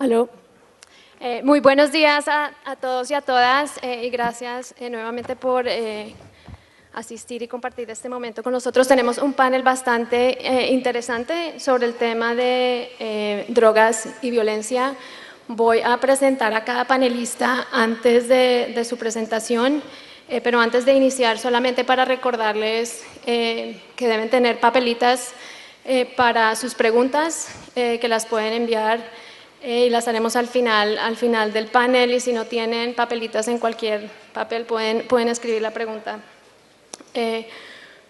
Aló. Muy buenos días a todos y a todas y gracias nuevamente por asistir y compartir este momento con nosotros. Tenemos un panel bastante interesante sobre el tema de drogas y violencia. Voy a presentar a cada panelista antes de su presentación, pero antes de iniciar, solamente para recordarles que deben tener papelitas para sus preguntas, que las pueden enviar y las haremos al final del panel, y si no tienen papelitas en cualquier papel pueden escribir la pregunta.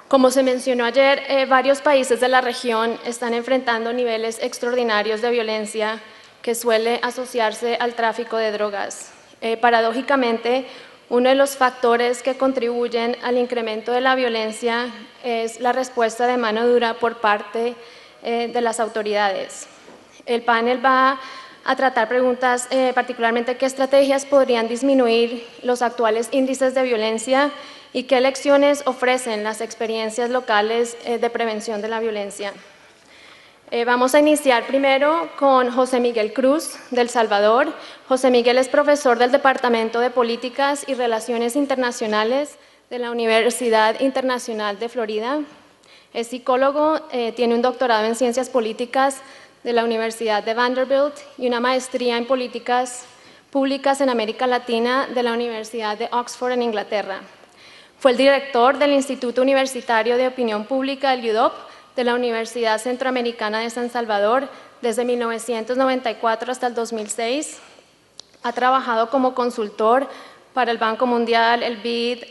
Como se mencionó ayer, varios países de la región están enfrentando niveles extraordinarios de violencia que suele asociarse al tráfico de drogas. Paradójicamente, uno de los factores que contribuyen al incremento de la violencia es la respuesta de mano dura por parte de las autoridades. El panel va a tratar preguntas particularmente qué estrategias podrían disminuir los actuales índices de violencia y qué lecciones ofrecen las experiencias locales de prevención de la violencia. Vamos a iniciar primero con José Miguel Cruz, de El Salvador. José Miguel es profesor del Departamento de Políticas y Relaciones Internacionales de la Universidad Internacional de Florida. Es psicólogo, tiene un doctorado en Ciencias Políticas de la Universidad de Vanderbilt y una maestría en Políticas Públicas en América Latina de la Universidad de Oxford en Inglaterra. Fue el director del Instituto Universitario de Opinión Pública del UDOP de la Universidad Centroamericana de San Salvador desde 1994 hasta el 2006. Ha trabajado como consultor para el Banco Mundial, el BID,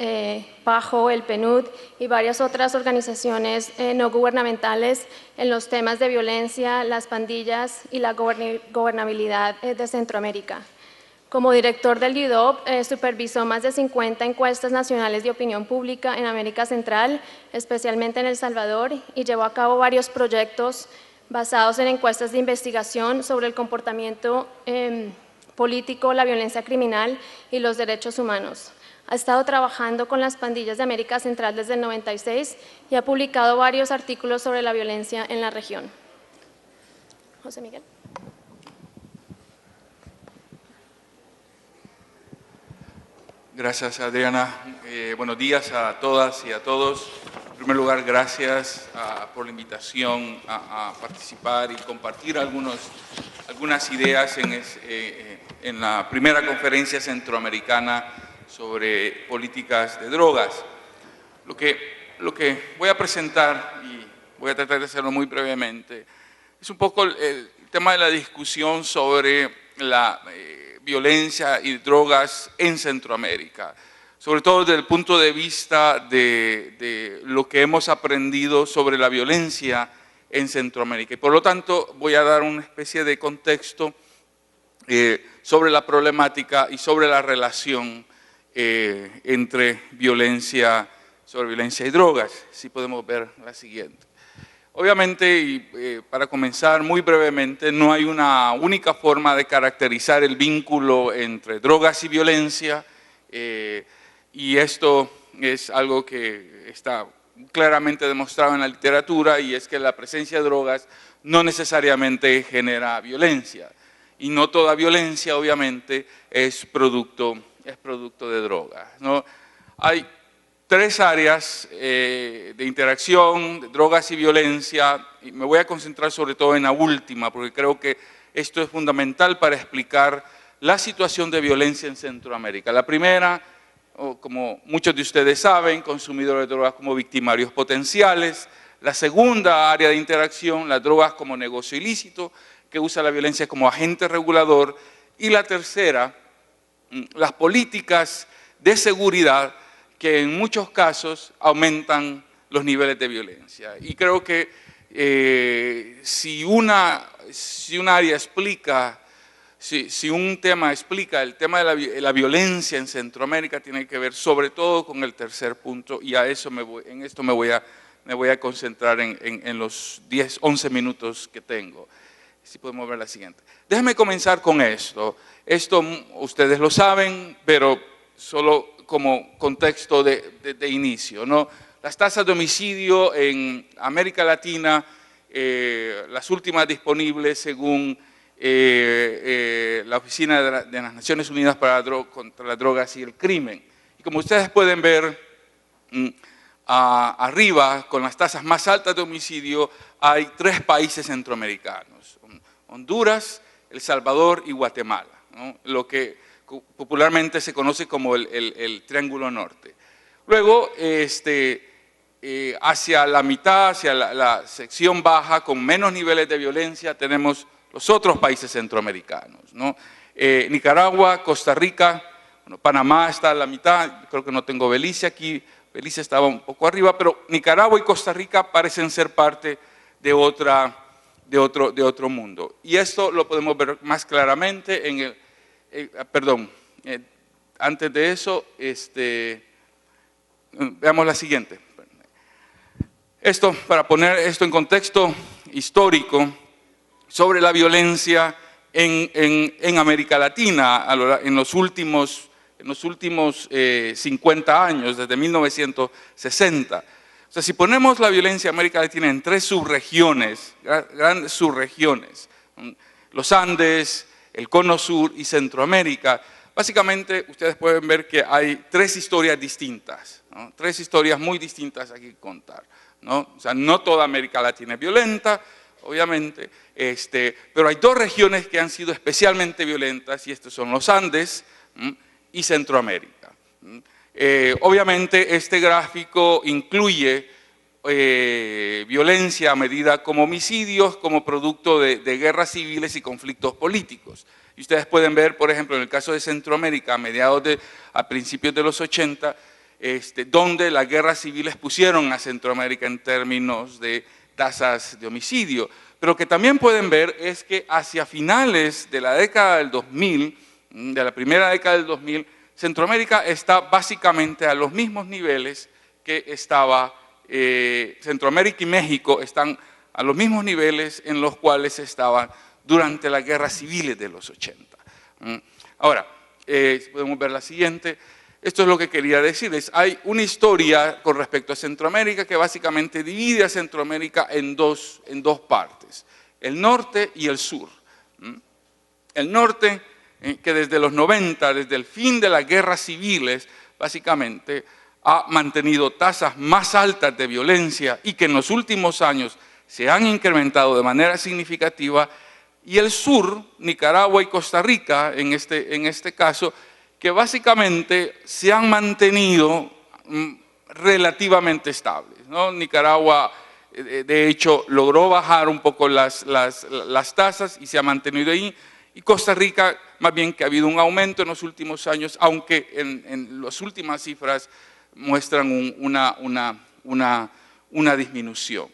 PAHO, el PNUD y varias otras organizaciones no gubernamentales en los temas de violencia, las pandillas y la gobernabilidad de Centroamérica. Como director del UDOP, supervisó más de 50 encuestas nacionales de opinión pública en América Central, especialmente en El Salvador, y llevó a cabo varios proyectos basados en encuestas de investigación sobre el comportamiento político, la violencia criminal y los derechos humanos. Ha estado trabajando con las pandillas de América Central desde el 96 y ha publicado varios artículos sobre la violencia en la región. José Miguel. Gracias, Adriana. Buenos días a todas y a todos. En primer lugar, gracias por la invitación a participar y compartir algunas ideas en la primera conferencia centroamericana sobre políticas de drogas. Lo que voy a presentar, y voy a tratar de hacerlo muy brevemente, es un poco el tema de la discusión sobre la violencia y drogas en Centroamérica, sobre todo desde el punto de vista de lo que hemos aprendido sobre la violencia en Centroamérica. Y por lo tanto voy a dar una especie de contexto sobre la problemática y sobre la relación entre violencia y drogas. Si podemos ver la siguiente. Obviamente, y para comenzar muy brevemente, no hay una única forma de caracterizar el vínculo entre drogas y violencia, y esto es algo que está claramente demostrado en la literatura, y es que la presencia de drogas no necesariamente genera violencia, y no toda violencia obviamente es producto de drogas, ¿no? Hay tres áreas de interacción, de drogas y violencia, y me voy a concentrar sobre todo en la última, porque creo que esto es fundamental para explicar la situación de violencia en Centroamérica. La primera, como muchos de ustedes saben, consumidores de drogas como victimarios potenciales. La segunda área de interacción, las drogas como negocio ilícito, que usa la violencia como agente regulador. Y la tercera, las políticas de seguridad que en muchos casos aumentan los niveles de violencia. Y creo que si un tema explica el tema de la violencia en Centroamérica, tiene que ver sobre todo con el tercer punto, y en esto me voy a concentrar en los 11 minutos que tengo. Si podemos ver la siguiente. Déjenme comenzar con esto. Esto ustedes lo saben, pero solo como contexto de inicio, ¿no? Las tasas de homicidio en América Latina, las últimas disponibles según la Oficina de las Naciones Unidas contra las Drogas y el Crimen. Y como ustedes pueden ver, arriba, con las tasas más altas de homicidio, hay 3 países centroamericanos: Honduras, El Salvador y Guatemala, ¿no? Lo que popularmente se conoce como el Triángulo Norte. Luego, hacia la mitad, hacia la sección baja, con menos niveles de violencia, tenemos los otros países centroamericanos, ¿no? Nicaragua, Costa Rica, bueno, Panamá está a la mitad, creo que no tengo Belice aquí, Belice estaba un poco arriba, pero Nicaragua y Costa Rica parecen ser parte de otro mundo. Y esto lo podemos ver más claramente en el, antes de eso, veamos la siguiente. Esto, para poner esto en contexto histórico, sobre la violencia en América Latina en los últimos 50 años, desde 1960. O sea, si ponemos la violencia en América Latina en 3 subregiones, grandes subregiones, los Andes, el Cono Sur y Centroamérica, básicamente ustedes pueden ver que hay 3 historias distintas, ¿no? 3 historias muy distintas aquí que contar, ¿no? O sea, no toda América Latina es violenta, obviamente, pero hay 2 regiones que han sido especialmente violentas, y estos son los Andes y Centroamérica. Obviamente este gráfico incluye violencia medida como homicidios, como producto de guerras civiles y conflictos políticos. Y ustedes pueden ver, por ejemplo, en el caso de Centroamérica, a principios de los 80, donde las guerras civiles pusieron a Centroamérica en términos de tasas de homicidio. Pero lo que también pueden ver es que hacia finales de la década del 2000, de la primera década del 2000, Centroamérica está básicamente a los mismos niveles que estaba Centroamérica y México están a los mismos niveles en los cuales estaban durante las guerras civiles de los 80. Ahora, podemos ver la siguiente. Esto es lo que quería decirles. Hay una historia con respecto a Centroamérica que básicamente divide a Centroamérica en dos partes, el norte y el sur. El norte, que desde los 90, desde el fin de las guerras civiles, básicamente ha mantenido tasas más altas de violencia y que en los últimos años se han incrementado de manera significativa, y el sur, Nicaragua y Costa Rica, en este caso, que básicamente se han mantenido relativamente estables, ¿no? Nicaragua, de hecho, logró bajar un poco las tasas y se ha mantenido ahí, y Costa Rica, más bien que ha habido un aumento en los últimos años, aunque en las últimas cifras muestran una disminución.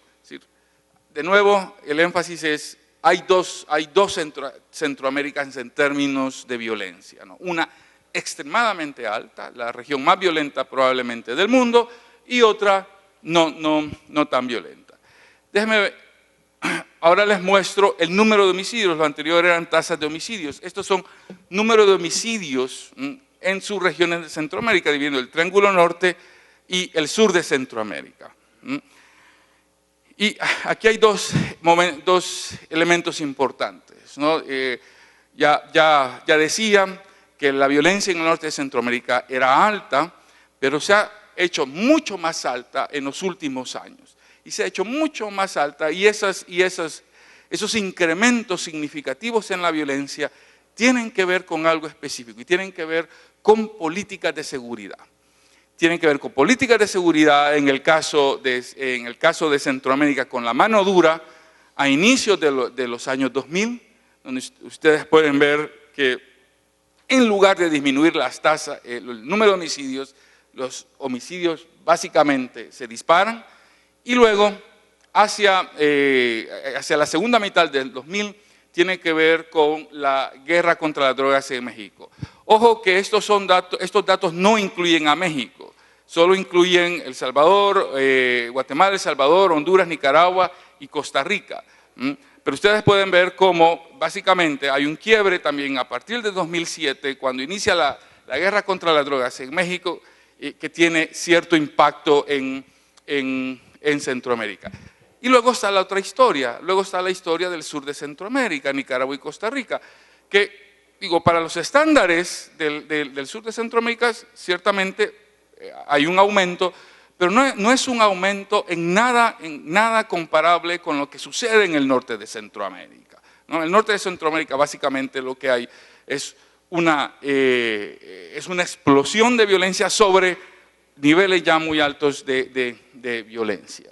De nuevo, el énfasis es, hay dos Centroaméricas en términos de violencia, ¿no? Una extremadamente alta, la región más violenta probablemente del mundo, y otra no tan violenta. Déjenme ver, ahora les muestro el número de homicidios, lo anterior eran tasas de homicidios. Estos son números de homicidios en sus regiones de Centroamérica, dividiendo el Triángulo Norte y el sur de Centroamérica. Y aquí hay dos elementos importantes, ¿no? Ya decía que la violencia en el norte de Centroamérica era alta, pero se ha hecho mucho más alta en los últimos años. Y se ha hecho mucho más alta, y esos incrementos significativos en la violencia tienen que ver con algo específico, y tienen que ver con políticas de seguridad. Tienen que ver con políticas de seguridad, en el caso de Centroamérica, con la mano dura, a inicios de los años 2000, donde ustedes pueden ver que en lugar de disminuir las tasas, el número de homicidios, los homicidios básicamente se disparan, y luego hacia la segunda mitad del 2000 tiene que ver con la guerra contra las drogas en México. Ojo que estos datos no incluyen a México, solo incluyen El Salvador, Guatemala, El Salvador, Honduras, Nicaragua y Costa Rica. Pero ustedes pueden ver cómo básicamente hay un quiebre también a partir de 2007, cuando inicia la guerra contra las drogas en México, que tiene cierto impacto en Centroamérica. Y luego está la otra historia, luego está la historia del sur de Centroamérica, Nicaragua y Costa Rica, que, digo, para los estándares del sur de Centroamérica, ciertamente hay un aumento, pero no es un aumento en nada comparable con lo que sucede en el norte de Centroamérica, ¿no? En el norte de Centroamérica básicamente lo que hay es una explosión de violencia sobre niveles ya muy altos de violencia.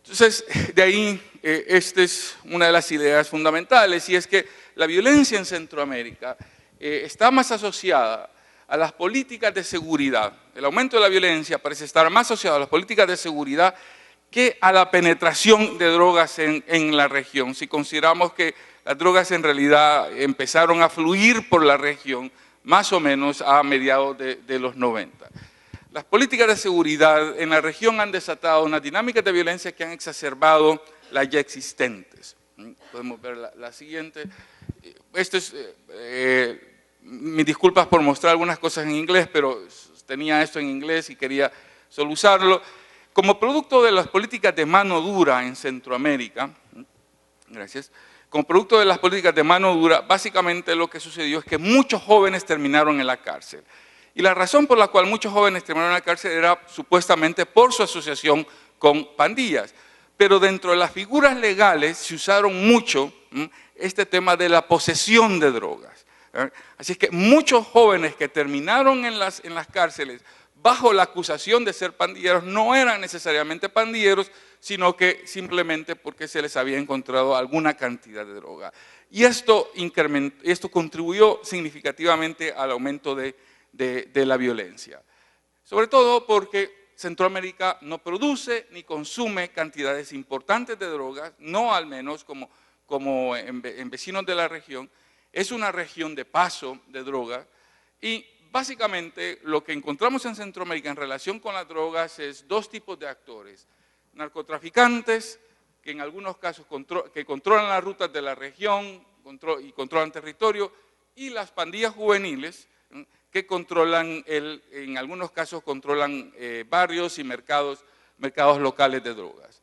Entonces, de ahí, esta es una de las ideas fundamentales, y es que la violencia en Centroamérica está más asociada a las políticas de seguridad. El aumento de la violencia parece estar más asociado a las políticas de seguridad que a la penetración de drogas en la región. Si consideramos que las drogas en realidad empezaron a fluir por la región más o menos a mediados de los 90. Las políticas de seguridad en la región han desatado unas dinámicas de violencia que han exacerbado las ya existentes. Podemos ver la siguiente. Esto es, mis disculpas por mostrar algunas cosas en inglés, pero tenía esto en inglés y quería solo usarlo. Como producto de las políticas de mano dura en Centroamérica, gracias, como producto de las políticas de mano dura, básicamente lo que sucedió es que muchos jóvenes terminaron en la cárcel. Y la razón por la cual muchos jóvenes terminaron en la cárcel era supuestamente por su asociación con pandillas. Pero dentro de las figuras legales se usaron mucho este tema de la posesión de drogas. Así es que muchos jóvenes que terminaron en las cárceles bajo la acusación de ser pandilleros no eran necesariamente pandilleros, sino que simplemente porque se les había encontrado alguna cantidad de droga. Y esto contribuyó significativamente al aumento de la violencia. Sobre todo porque Centroamérica no produce ni consume cantidades importantes de drogas, no al menos como en vecinos de la región. Es una región de paso de drogas y básicamente lo que encontramos en Centroamérica en relación con las drogas es dos tipos de actores. Narcotraficantes, que en algunos casos controlan las rutas de la región y controlan territorio, y las pandillas juveniles, que controlan, en algunos casos controlan barrios y mercados locales de drogas.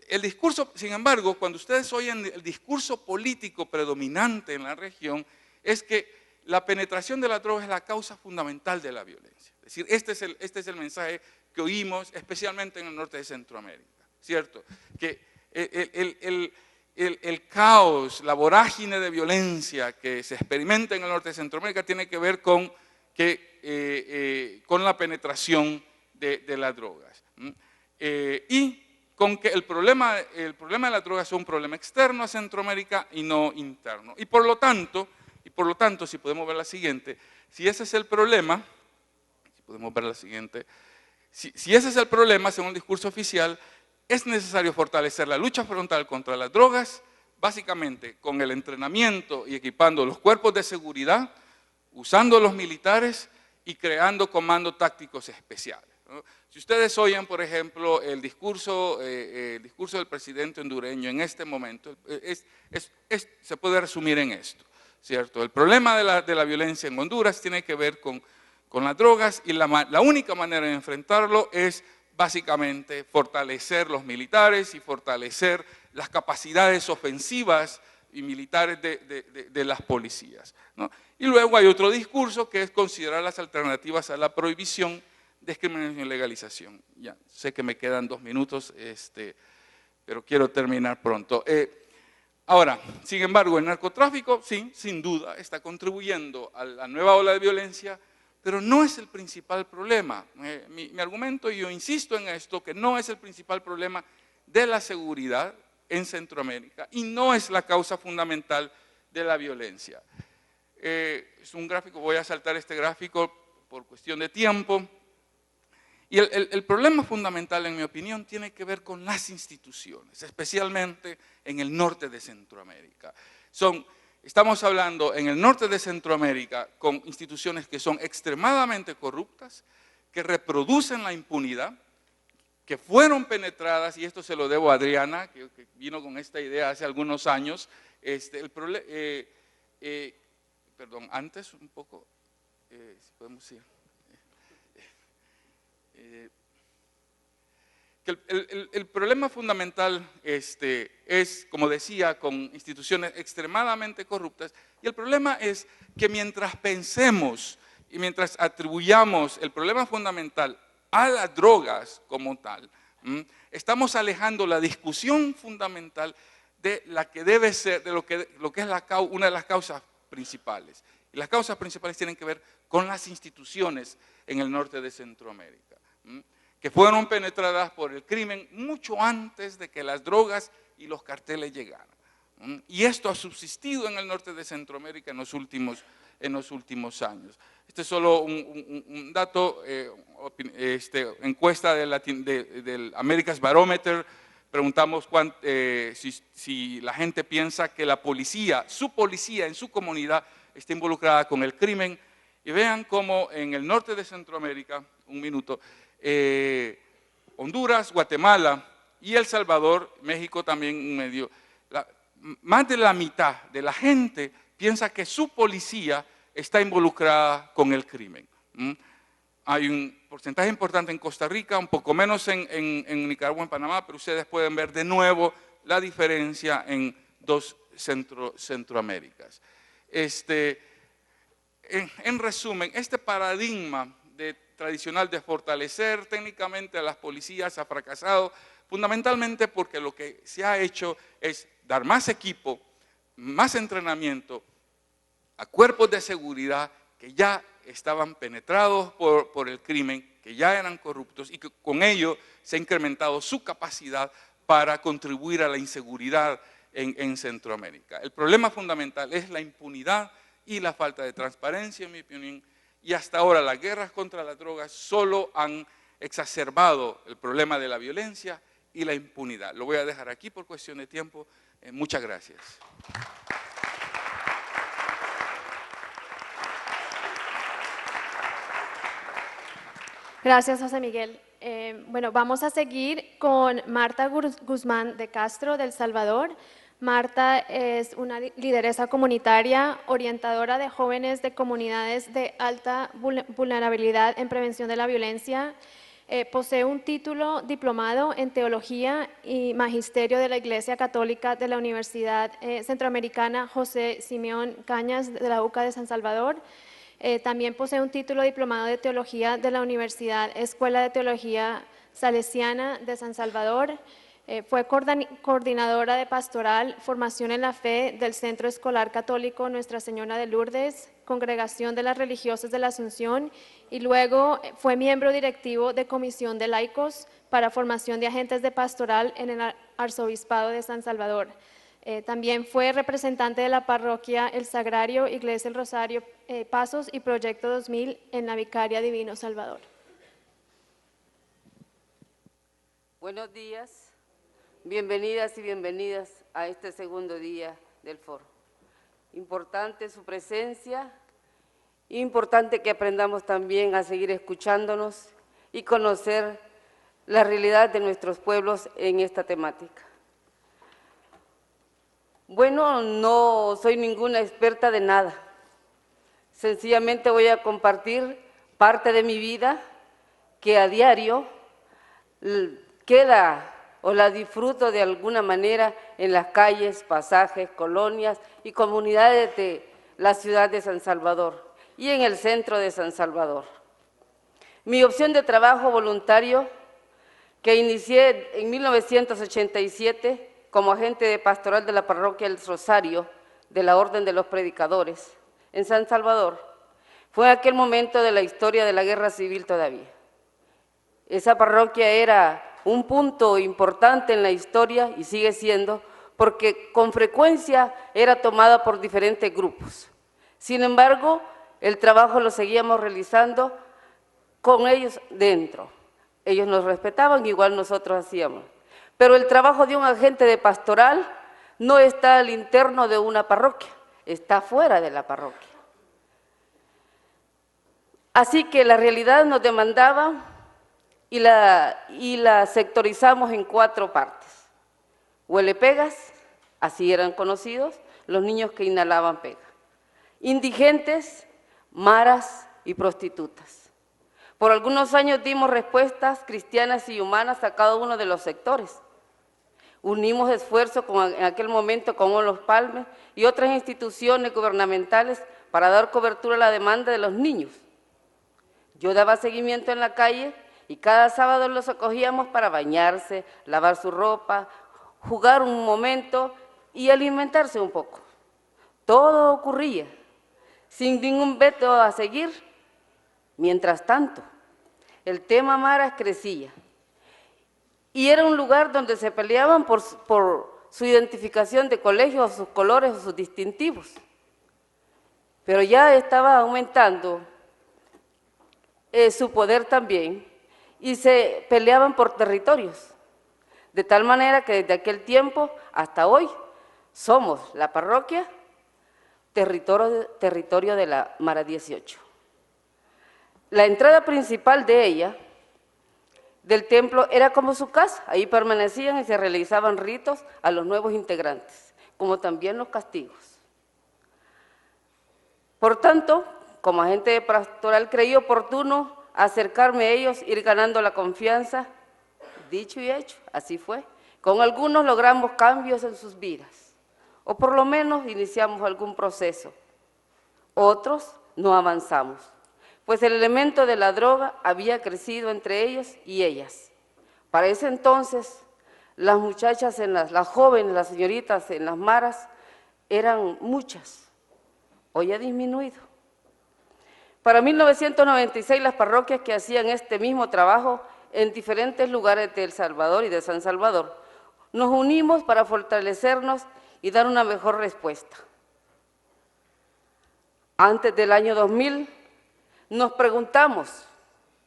El discurso, sin embargo, cuando ustedes oyen el discurso político predominante en la región, es que la penetración de la droga es la causa fundamental de la violencia. Es decir, este es el mensaje que oímos, especialmente en el norte de Centroamérica, ¿cierto? Que el caos, la vorágine de violencia que se experimenta en el norte de Centroamérica tiene que ver con la penetración de las drogas. Y con que el problema de las drogas es un problema externo a Centroamérica y no interno. Y por lo tanto, si podemos ver la siguiente, si ese es el problema, si ese es el problema, según el discurso oficial, es necesario fortalecer la lucha frontal contra las drogas, básicamente con el entrenamiento y equipando los cuerpos de seguridad, usando los militares y creando comandos tácticos especiales, ¿no? Si ustedes oyen, por ejemplo, el discurso del presidente hondureño en este momento, se puede resumir en esto, ¿cierto? El problema de la violencia en Honduras tiene que ver con las drogas y la única manera de enfrentarlo es básicamente fortalecer los militares y fortalecer las capacidades ofensivas y militares de las policías, ¿no? Y luego hay otro discurso que es considerar las alternativas a la prohibición, discriminación y legalización. Ya sé que me quedan 2 minutos, pero quiero terminar pronto. Ahora, sin embargo, el narcotráfico, sí, sin duda, está contribuyendo a la nueva ola de violencia, pero no es el principal problema. Mi argumento, y yo insisto en esto, que no es el principal problema de la seguridad en Centroamérica y no es la causa fundamental de la violencia. Es un gráfico, voy a saltar este gráfico por cuestión de tiempo. Y el problema fundamental, en mi opinión, tiene que ver con las instituciones, especialmente en el norte de Centroamérica. Estamos hablando en el norte de Centroamérica con instituciones que son extremadamente corruptas, que reproducen la impunidad, que fueron penetradas, y esto se lo debo a Adriana, que vino con esta idea hace algunos años. Perdón, antes un poco, si podemos ir. que el problema fundamental es, como decía, con instituciones extremadamente corruptas, y el problema es que mientras pensemos y mientras atribuyamos el problema fundamental a las drogas como tal, estamos alejando la discusión fundamental de la que debe ser, de lo que es una de las causas principales. Y las causas principales tienen que ver con las instituciones en el norte de Centroamérica, que fueron penetradas por el crimen mucho antes de que las drogas y los carteles llegaran. Y esto ha subsistido en el norte de Centroamérica en los últimos años. Este es solo un dato, encuesta del America's Barometer. Preguntamos si la gente piensa que la policía, su policía en su comunidad está involucrada con el crimen. Y vean cómo en el norte de Centroamérica, un minuto, Honduras, Guatemala y El Salvador, México también medio, más de la mitad de la gente piensa que su policía está involucrada con el crimen. Hay un porcentaje importante en Costa Rica, un poco menos en Nicaragua, en Panamá, pero ustedes pueden ver de nuevo la diferencia en dos Centroaméricas. En resumen, este paradigma tradicional de fortalecer técnicamente a las policías ha fracasado, fundamentalmente porque lo que se ha hecho es dar más equipo, más entrenamiento a cuerpos de seguridad que ya estaban penetrados por el crimen, que ya eran corruptos, y que con ello se ha incrementado su capacidad para contribuir a la inseguridad en Centroamérica. El problema fundamental es la impunidad y la falta de transparencia, en mi opinión, y hasta ahora las guerras contra las drogas solo han exacerbado el problema de la violencia y la impunidad. Lo voy a dejar aquí por cuestión de tiempo. Muchas gracias. Gracias, José Miguel. Bueno, vamos a seguir con Marta Guzmán de Castro, de El Salvador. Marta es una lideresa comunitaria, orientadora de jóvenes de comunidades de alta vulnerabilidad en prevención de la violencia. Posee un título diplomado en Teología y Magisterio de la Iglesia Católica de la Universidad Centroamericana José Simeón Cañas de la UCA de San Salvador. También posee un título diplomado de Teología de la Universidad Escuela de Teología Salesiana de San Salvador. Fue coordinadora de pastoral, formación en la fe del Centro Escolar Católico Nuestra Señora de Lourdes, Congregación de las Religiosas de la Asunción, y luego fue miembro directivo de Comisión de Laicos para formación de agentes de pastoral en el Arzobispado de San Salvador. También fue representante de la parroquia El Sagrario, Iglesia El Rosario, Pasos y Proyecto 2000 en la Vicaria Divino Salvador. Buenos días. Bienvenidas y bienvenidas a este segundo día del foro. Importante su presencia, importante que aprendamos también a seguir escuchándonos y conocer la realidad de nuestros pueblos en esta temática. Bueno, no soy ninguna experta de nada, sencillamente voy a compartir parte de mi vida que a diario queda o la disfruto de alguna manera en las calles, pasajes, colonias y comunidades de la ciudad de San Salvador y en el centro de San Salvador. Mi opción de trabajo voluntario, que inicié en 1987 como agente de pastoral de la parroquia El Rosario de la Orden de los Predicadores en San Salvador, fue en aquel momento de la historia de la Guerra Civil todavía. Esa parroquia era un punto importante en la historia y sigue siendo, porque con frecuencia era tomada por diferentes grupos. Sin embargo, el trabajo lo seguíamos realizando con ellos dentro. Ellos nos respetaban, igual nosotros hacíamos. Pero el trabajo de un agente de pastoral no está al interno de una parroquia, está fuera de la parroquia. Así que la realidad nos demandaba y la sectorizamos en 4 partes. Huelepegas, así eran conocidos, los niños que inhalaban pega. Indigentes, maras y prostitutas. Por algunos años dimos respuestas cristianas y humanas a cada uno de los sectores. Unimos esfuerzos en aquel momento con Los Palmes y otras instituciones gubernamentales para dar cobertura a la demanda de los niños. Yo daba seguimiento en la calle y cada sábado los acogíamos para bañarse, lavar su ropa, jugar un momento y alimentarse un poco. Todo ocurría sin ningún veto a seguir. Mientras tanto, el tema Maras crecía y era un lugar donde se peleaban por su identificación de colegio, sus colores o sus distintivos. Pero ya estaba aumentando su poder también y se peleaban por territorios, de tal manera que desde aquel tiempo hasta hoy somos la parroquia territorio de la Mara 18. La entrada principal de ella, del templo, era como su casa. Ahí permanecían y se realizaban ritos a los nuevos integrantes, como también los castigos. Por tanto, como agente pastoral creí oportuno acercarme a ellos, ir ganando la confianza. Dicho y hecho, así fue. Con algunos logramos cambios en sus vidas, o por lo menos iniciamos algún proceso. Otros no avanzamos, pues el elemento de la droga había crecido entre ellos y ellas. Para ese entonces, las muchachas, las jóvenes, las señoritas en las maras, eran muchas. Hoy ha disminuido. Para 1996, las parroquias que hacían este mismo trabajo en diferentes lugares de El Salvador y de San Salvador, nos unimos para fortalecernos y dar una mejor respuesta. Antes del año 2000, nos preguntamos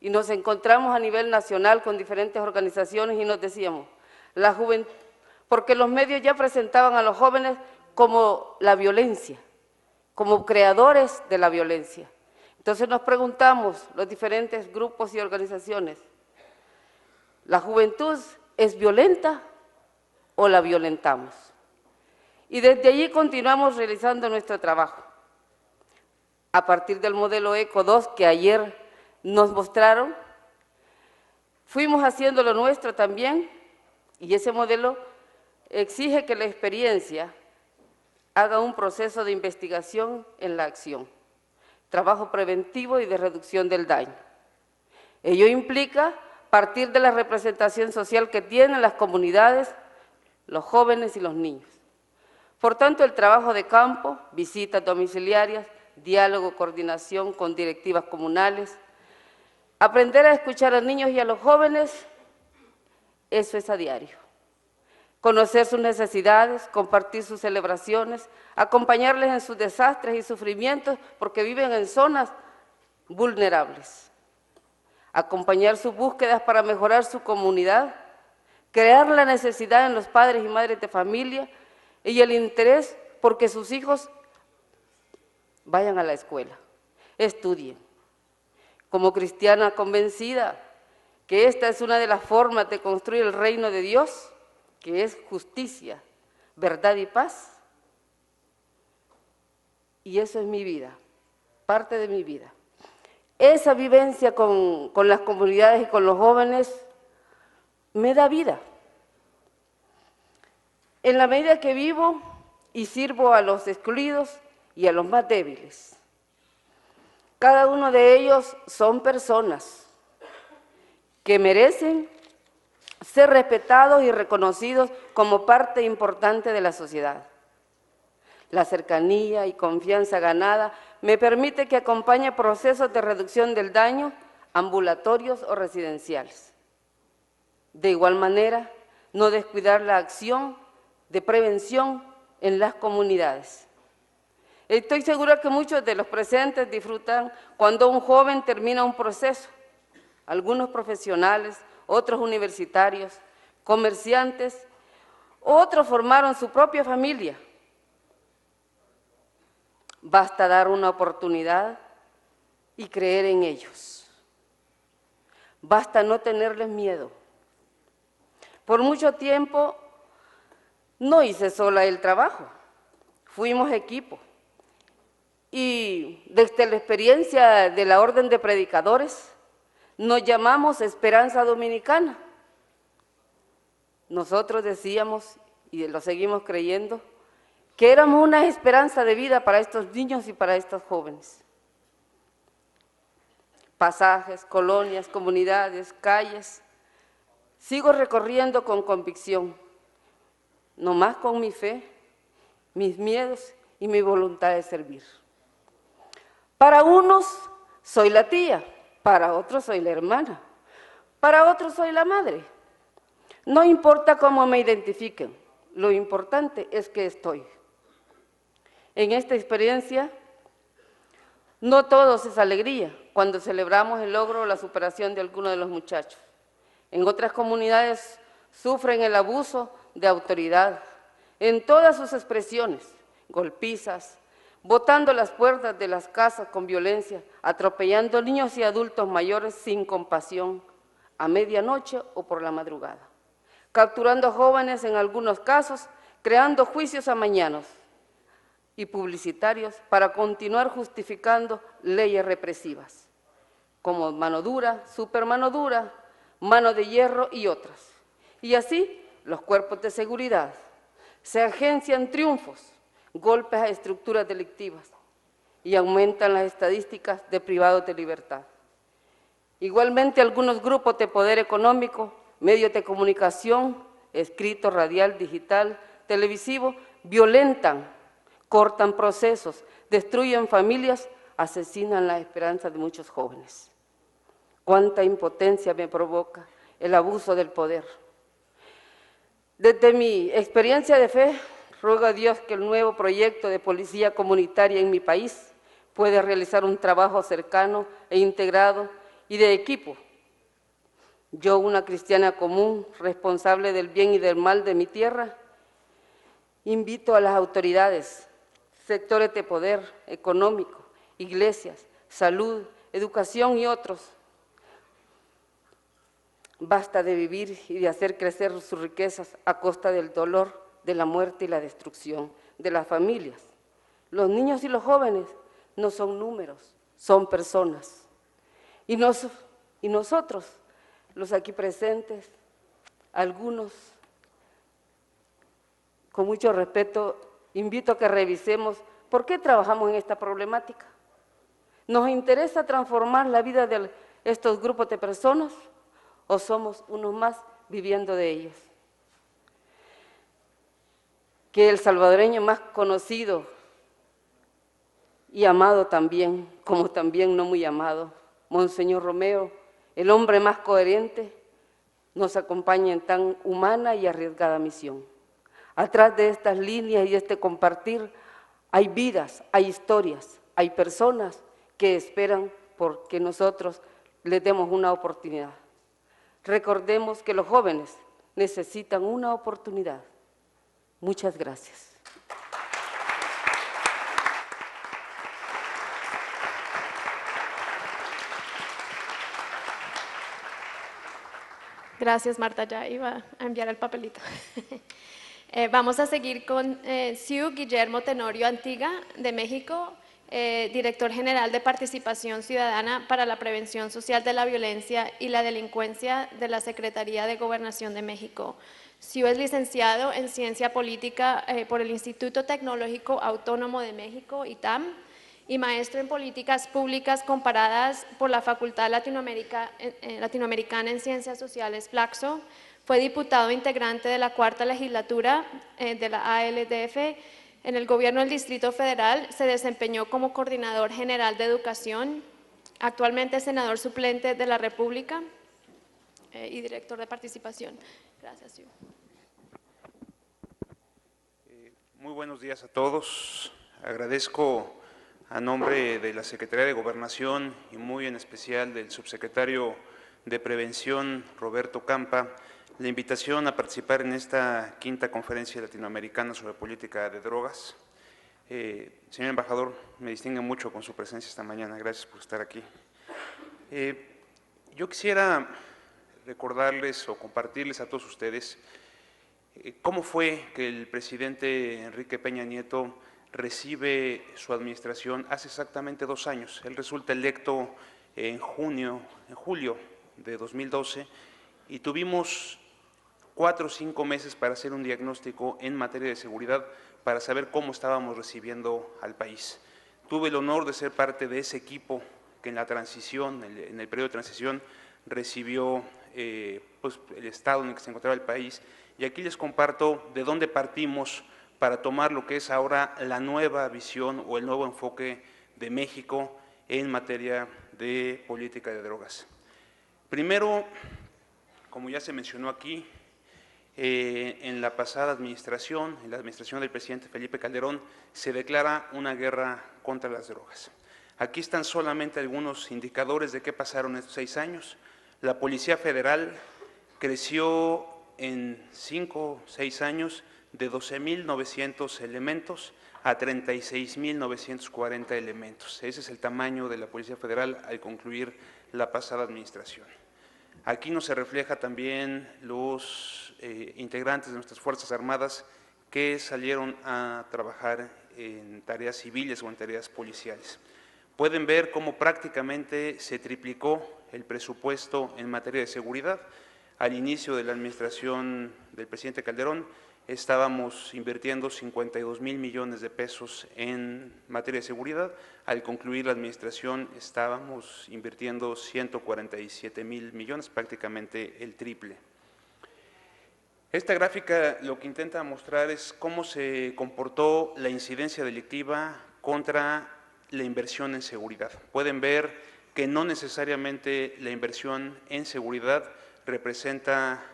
y nos encontramos a nivel nacional con diferentes organizaciones y nos decíamos, la juventud, porque los medios ya presentaban a los jóvenes como la violencia, como creadores de la violencia. Entonces nos preguntamos, los diferentes grupos y organizaciones, ¿la juventud es violenta o la violentamos? Y desde allí continuamos realizando nuestro trabajo. A partir del modelo ECO 2 que ayer nos mostraron, fuimos haciendo lo nuestro también, y ese modelo exige que la experiencia haga un proceso de investigación en la acción, trabajo preventivo y de reducción del daño. Ello implica partir de la representación social que tienen las comunidades, los jóvenes y los niños. Por tanto, el trabajo de campo, visitas domiciliarias, diálogo, coordinación con directivas comunales, aprender a escuchar a los niños y a los jóvenes, eso es a diario. Conocer sus necesidades, compartir sus celebraciones, acompañarles en sus desastres y sufrimientos porque viven en zonas vulnerables. Acompañar sus búsquedas para mejorar su comunidad, crear la necesidad en los padres y madres de familia y el interés porque sus hijos vayan a la escuela, estudien. Como cristiana convencida que esta es una de las formas de construir el reino de Dios, que es justicia, verdad y paz. Y eso es mi vida, parte de mi vida. Esa vivencia con las comunidades y con los jóvenes me da vida. En la medida que vivo y sirvo a los excluidos y a los más débiles. Cada uno de ellos son personas que merecen ser respetados y reconocidos como parte importante de la sociedad. La cercanía y confianza ganada me permite que acompañe procesos de reducción del daño ambulatorios o residenciales. De igual manera, no descuidar la acción de prevención en las comunidades. Estoy segura que muchos de los presentes disfrutan cuando un joven termina un proceso, algunos profesionales, otros universitarios, comerciantes, otros formaron su propia familia. Basta dar una oportunidad y creer en ellos. Basta no tenerles miedo. Por mucho tiempo no hice sola el trabajo, fuimos equipo. Y desde la experiencia de la Orden de Predicadores, nos llamamos Esperanza Dominicana. Nosotros decíamos, y lo seguimos creyendo, que éramos una esperanza de vida para estos niños y para estos jóvenes. Pasajes, colonias, comunidades, calles, sigo recorriendo con convicción, no más con mi fe, mis miedos y mi voluntad de servir. Para unos soy la tía, para otros soy la hermana, para otros soy la madre. No importa cómo me identifiquen, lo importante es que estoy. En esta experiencia, no todo es alegría cuando celebramos el logro o la superación de alguno de los muchachos. En otras comunidades sufren el abuso de autoridad en todas sus expresiones, golpizas, botando las puertas de las casas con violencia, atropellando niños y adultos mayores sin compasión, a medianoche o por la madrugada, capturando jóvenes en algunos casos, creando juicios amañados y publicitarios para continuar justificando leyes represivas, como mano dura, supermano dura, mano de hierro y otras. Y así los cuerpos de seguridad se agencian triunfos, golpes a estructuras delictivas y aumentan las estadísticas de privados de libertad. Igualmente, algunos grupos de poder económico, medios de comunicación, escrito, radial, digital, televisivo, violentan, cortan procesos, destruyen familias, asesinan la esperanza de muchos jóvenes. Cuánta impotencia me provoca el abuso del poder. Desde mi experiencia de fe, ruego a Dios que el nuevo proyecto de policía comunitaria en mi país pueda realizar un trabajo cercano e integrado y de equipo. Yo, una cristiana común, responsable del bien y del mal de mi tierra, invito a las autoridades, sectores de poder económico, iglesias, salud, educación y otros. Basta de vivir y de hacer crecer sus riquezas a costa del dolor, de la muerte y la destrucción de las familias. Los niños y los jóvenes no son números, son personas. Y nosotros, los aquí presentes, algunos, con mucho respeto, invito a que revisemos por qué trabajamos en esta problemática. ¿Nos interesa transformar la vida de estos grupos de personas o somos unos más viviendo de ellos? Que el salvadoreño más conocido y amado también, como también no muy amado, Monseñor Romeo, el hombre más coherente, nos acompaña en tan humana y arriesgada misión. Atrás de estas líneas y este compartir hay vidas, hay historias, hay personas que esperan porque nosotros les demos una oportunidad. Recordemos que los jóvenes necesitan una oportunidad. Muchas gracias. Gracias, Marta. Ya iba a enviar el papelito. Vamos a seguir con Siu Guillermo Tenorio Antiga, de México, director general de Participación Ciudadana para la Prevención Social de la Violencia y la Delincuencia de la Secretaría de Gobernación de México. Siu es licenciado en Ciencia Política por el Instituto Tecnológico Autónomo de México, ITAM, y maestro en Políticas Públicas Comparadas por la Facultad Latinoamericana en Ciencias Sociales, Flaxo. Fue diputado integrante de la Cuarta Legislatura de la ALDF. En el Gobierno del Distrito Federal se desempeñó como Coordinador General de Educación, actualmente senador suplente de la República y director de Participación. Gracias, Siu. Muy buenos días a todos. Agradezco a nombre de la Secretaría de Gobernación y muy en especial del subsecretario de Prevención, Roberto Campa, la invitación a participar en esta quinta conferencia latinoamericana sobre política de drogas. Señor embajador, me distingue mucho con su presencia esta mañana. Gracias por estar aquí. Yo quisiera recordarles o compartirles a todos ustedes cómo fue que el presidente Enrique Peña Nieto recibe su administración hace exactamente 2 años. Él resulta electo en julio de 2012 y tuvimos 4 o 5 meses para hacer un diagnóstico en materia de seguridad para saber cómo estábamos recibiendo al país. Tuve el honor de ser parte de ese equipo que en la transición, en el periodo de transición, recibió pues, el estado en el que se encontraba el país. Y aquí les comparto de dónde partimos para tomar lo que es ahora la nueva visión o el nuevo enfoque de México en materia de política de drogas. Primero, como ya se mencionó aquí, en la pasada administración, en la administración del presidente Felipe Calderón, se declara una guerra contra las drogas. Aquí están solamente algunos indicadores de qué pasaron estos 6 años. La Policía Federal creció en 5 o 6 años de 12.900 elementos a 36.940 elementos. Ese es el tamaño de la Policía Federal al concluir la pasada administración. Aquí nos se refleja también los integrantes de nuestras Fuerzas Armadas que salieron a trabajar en tareas civiles o en tareas policiales. Pueden ver cómo prácticamente se triplicó el presupuesto en materia de seguridad. Al inicio de la administración del presidente Calderón estábamos invirtiendo 52,000 millones de pesos en materia de seguridad. Al concluir la administración estábamos invirtiendo 147,000 millones, prácticamente el triple. Esta gráfica lo que intenta mostrar es cómo se comportó la incidencia delictiva contra la inversión en seguridad. Pueden ver que no necesariamente la inversión en seguridad representa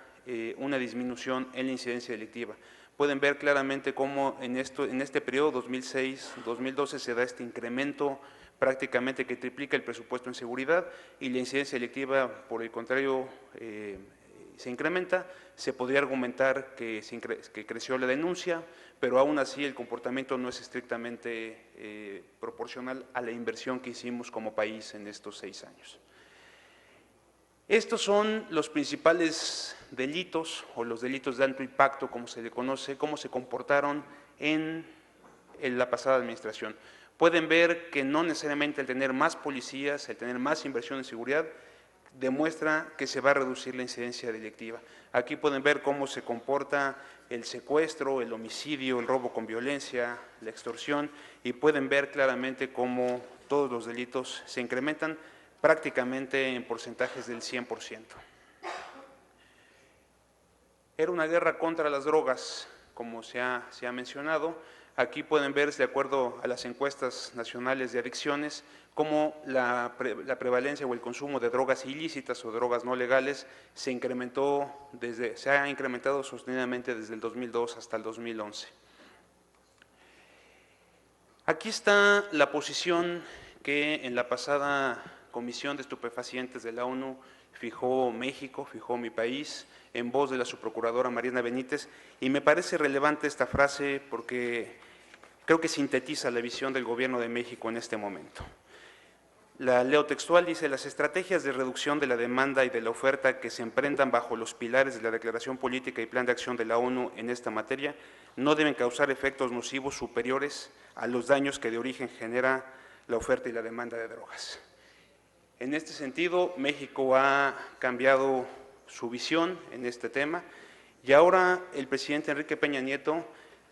una disminución en la incidencia delictiva. Pueden ver claramente cómo en este periodo 2006-2012 se da este incremento prácticamente que triplica el presupuesto en seguridad y la incidencia delictiva, por el contrario, se incrementa. Se podría argumentar que creció la denuncia, pero aún así el comportamiento no es estrictamente proporcional a la inversión que hicimos como país en estos 6 años. Estos son los principales delitos o los delitos de alto impacto, como se le conoce, cómo se comportaron en la pasada administración. Pueden ver que no necesariamente el tener más policías, el tener más inversión en seguridad, demuestra que se va a reducir la incidencia delictiva. Aquí pueden ver cómo se comporta el secuestro, el homicidio, el robo con violencia, la extorsión, y pueden ver claramente cómo todos los delitos se incrementan prácticamente en porcentajes del 100%. Era una guerra contra las drogas, como se ha mencionado. Aquí pueden ver, de acuerdo a las encuestas nacionales de adicciones, cómo la prevalencia o el consumo de drogas ilícitas o drogas no legales se ha incrementado sostenidamente desde el 2002 hasta el 2011. Aquí está la posición que en la pasada Comisión de Estupefacientes de la ONU fijó México, fijó mi país, en voz de la subprocuradora Mariana Benítez, y me parece relevante esta frase porque creo que sintetiza la visión del Gobierno de México en este momento. La leo textual, dice: las estrategias de reducción de la demanda y de la oferta que se emprendan bajo los pilares de la Declaración Política y Plan de Acción de la ONU en esta materia no deben causar efectos nocivos superiores a los daños que de origen genera la oferta y la demanda de drogas. En este sentido, México ha cambiado su visión en este tema y ahora el presidente Enrique Peña Nieto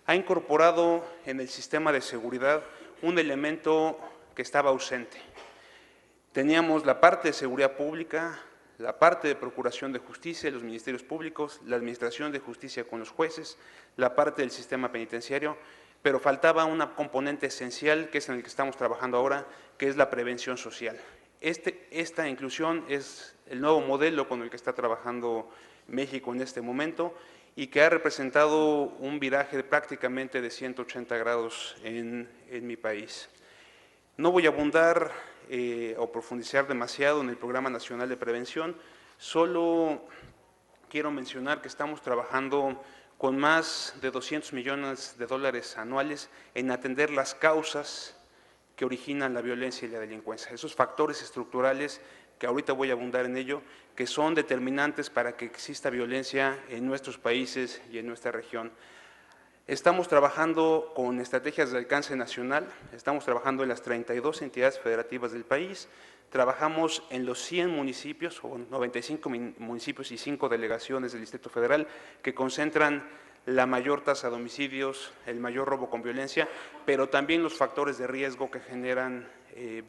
ha incorporado en el sistema de seguridad un elemento que estaba ausente. Teníamos la parte de seguridad pública, la parte de procuración de justicia, los ministerios públicos, la administración de justicia con los jueces, la parte del sistema penitenciario, pero faltaba una componente esencial que es en el que estamos trabajando ahora, que es la prevención social. Esta inclusión es el nuevo modelo con el que está trabajando México en este momento y que ha representado un viraje prácticamente de 180 grados en mi país. No voy a abundar o profundizar demasiado en el Programa Nacional de Prevención, solo quiero mencionar que estamos trabajando con más de 200 millones de dólares anuales en atender las causas que originan la violencia y la delincuencia, esos factores estructurales que ahorita voy a abundar en ello, que son determinantes para que exista violencia en nuestros países y en nuestra región. Estamos trabajando con estrategias de alcance nacional, estamos trabajando en las 32 entidades federativas del país, trabajamos en los 100 municipios, o 95 municipios y 5 delegaciones del Distrito Federal, que concentran la mayor tasa de homicidios, el mayor robo con violencia, pero también los factores de riesgo que generan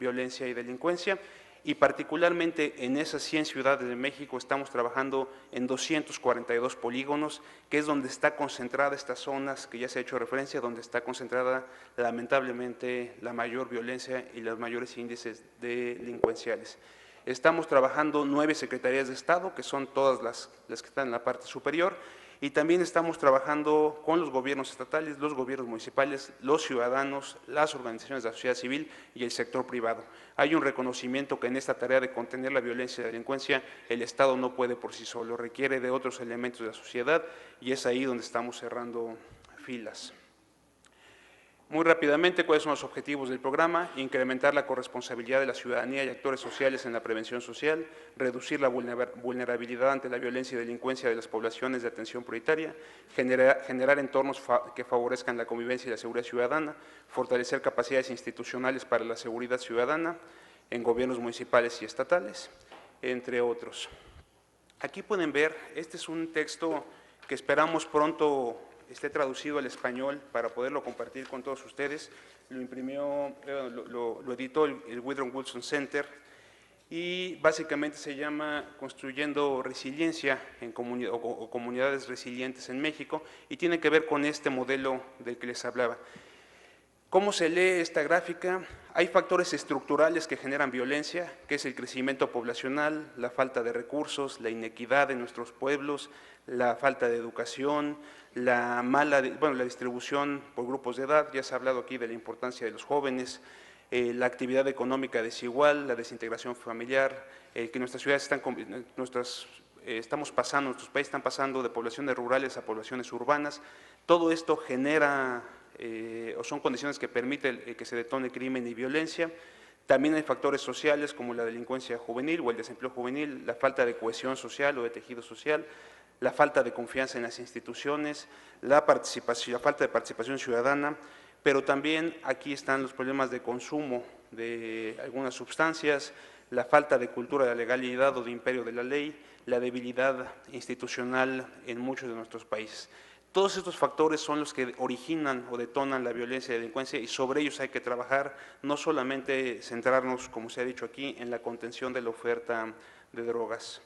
violencia y delincuencia. Y particularmente en esas 100 ciudades de México estamos trabajando en 242 polígonos, que es donde está concentrada estas zonas que ya se ha hecho referencia, donde está concentrada lamentablemente la mayor violencia y los mayores índices delincuenciales. Estamos trabajando 9 secretarías de Estado, que son todas las que están en la parte superior, y también estamos trabajando con los gobiernos estatales, los gobiernos municipales, los ciudadanos, las organizaciones de la sociedad civil y el sector privado. Hay un reconocimiento que en esta tarea de contener la violencia y la delincuencia el Estado no puede por sí solo, requiere de otros elementos de la sociedad y es ahí donde estamos cerrando filas. Muy rápidamente, ¿cuáles son los objetivos del programa? Incrementar la corresponsabilidad de la ciudadanía y actores sociales en la prevención social, reducir la vulnerabilidad ante la violencia y delincuencia de las poblaciones de atención prioritaria, generar entornos que favorezcan la convivencia y la seguridad ciudadana, fortalecer capacidades institucionales para la seguridad ciudadana en gobiernos municipales y estatales, entre otros. Aquí pueden ver, este es un texto que esperamos pronto esté traducido al español para poderlo compartir con todos ustedes. Lo imprimió, lo editó el Woodrow Wilson Center y básicamente se llama Construyendo Resiliencia en Comunidades Resilientes en México y tiene que ver con este modelo del que les hablaba. ¿Cómo se lee esta gráfica? Hay factores estructurales que generan violencia, que es el crecimiento poblacional, la falta de recursos, la inequidad en nuestros pueblos, la falta de educación, la distribución por grupos de edad, ya se ha hablado aquí de la importancia de los jóvenes, la actividad económica desigual, la desintegración familiar, que nuestras ciudades nuestros países están pasando de poblaciones rurales a poblaciones urbanas. Todo esto genera o son condiciones que permiten que se detone crimen y violencia. También hay factores sociales como la delincuencia juvenil o el desempleo juvenil, la falta de cohesión social o de tejido social, la falta de confianza en las instituciones, la falta de participación ciudadana, pero también aquí están los problemas de consumo de algunas sustancias, la falta de cultura de la legalidad o de imperio de la ley, la debilidad institucional en muchos de nuestros países. Todos estos factores son los que originan o detonan la violencia y la delincuencia y sobre ellos hay que trabajar, no solamente centrarnos, como se ha dicho aquí, en la contención de la oferta de drogas.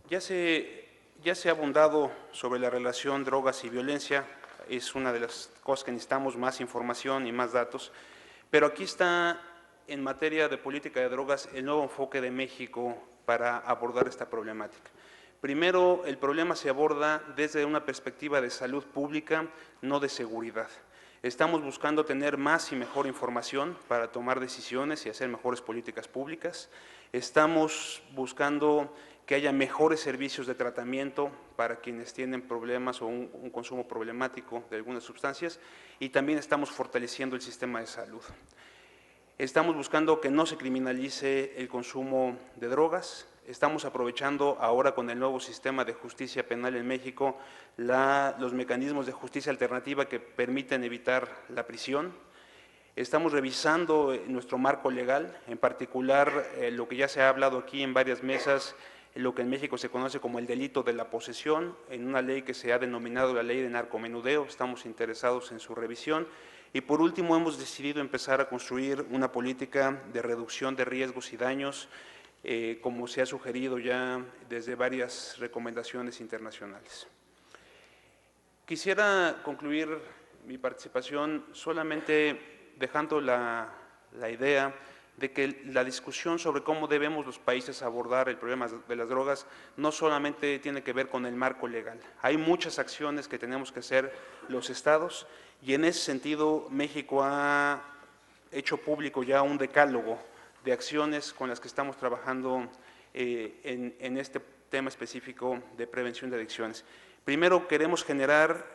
Ya se ha abundado sobre la relación drogas y violencia, es una de las cosas que necesitamos, más información y más datos, pero aquí está en materia de política de drogas el nuevo enfoque de México para abordar esta problemática. Primero, el problema se aborda desde una perspectiva de salud pública, no de seguridad. Estamos buscando tener más y mejor información para tomar decisiones y hacer mejores políticas públicas. Estamos buscando que haya mejores servicios de tratamiento para quienes tienen problemas o un consumo problemático de algunas sustancias y también estamos fortaleciendo el sistema de salud. Estamos buscando que no se criminalice el consumo de drogas. Estamos aprovechando ahora con el nuevo sistema de justicia penal en México los mecanismos de justicia alternativa que permiten evitar la prisión. Estamos revisando nuestro marco legal, en particular lo que ya se ha hablado aquí en varias mesas, lo que en México se conoce como el delito de la posesión, en una ley que se ha denominado la ley de narcomenudeo. Estamos interesados en su revisión. Y por último, hemos decidido empezar a construir una política de reducción de riesgos y daños, como se ha sugerido ya desde varias recomendaciones internacionales. Quisiera concluir mi participación solamente dejando la idea de que la discusión sobre cómo debemos los países abordar el problema de las drogas no solamente tiene que ver con el marco legal. Hay muchas acciones que tenemos que hacer los estados y en ese sentido México ha hecho público ya un decálogo de acciones con las que estamos trabajando en este tema específico de prevención de adicciones. Primero, queremos generar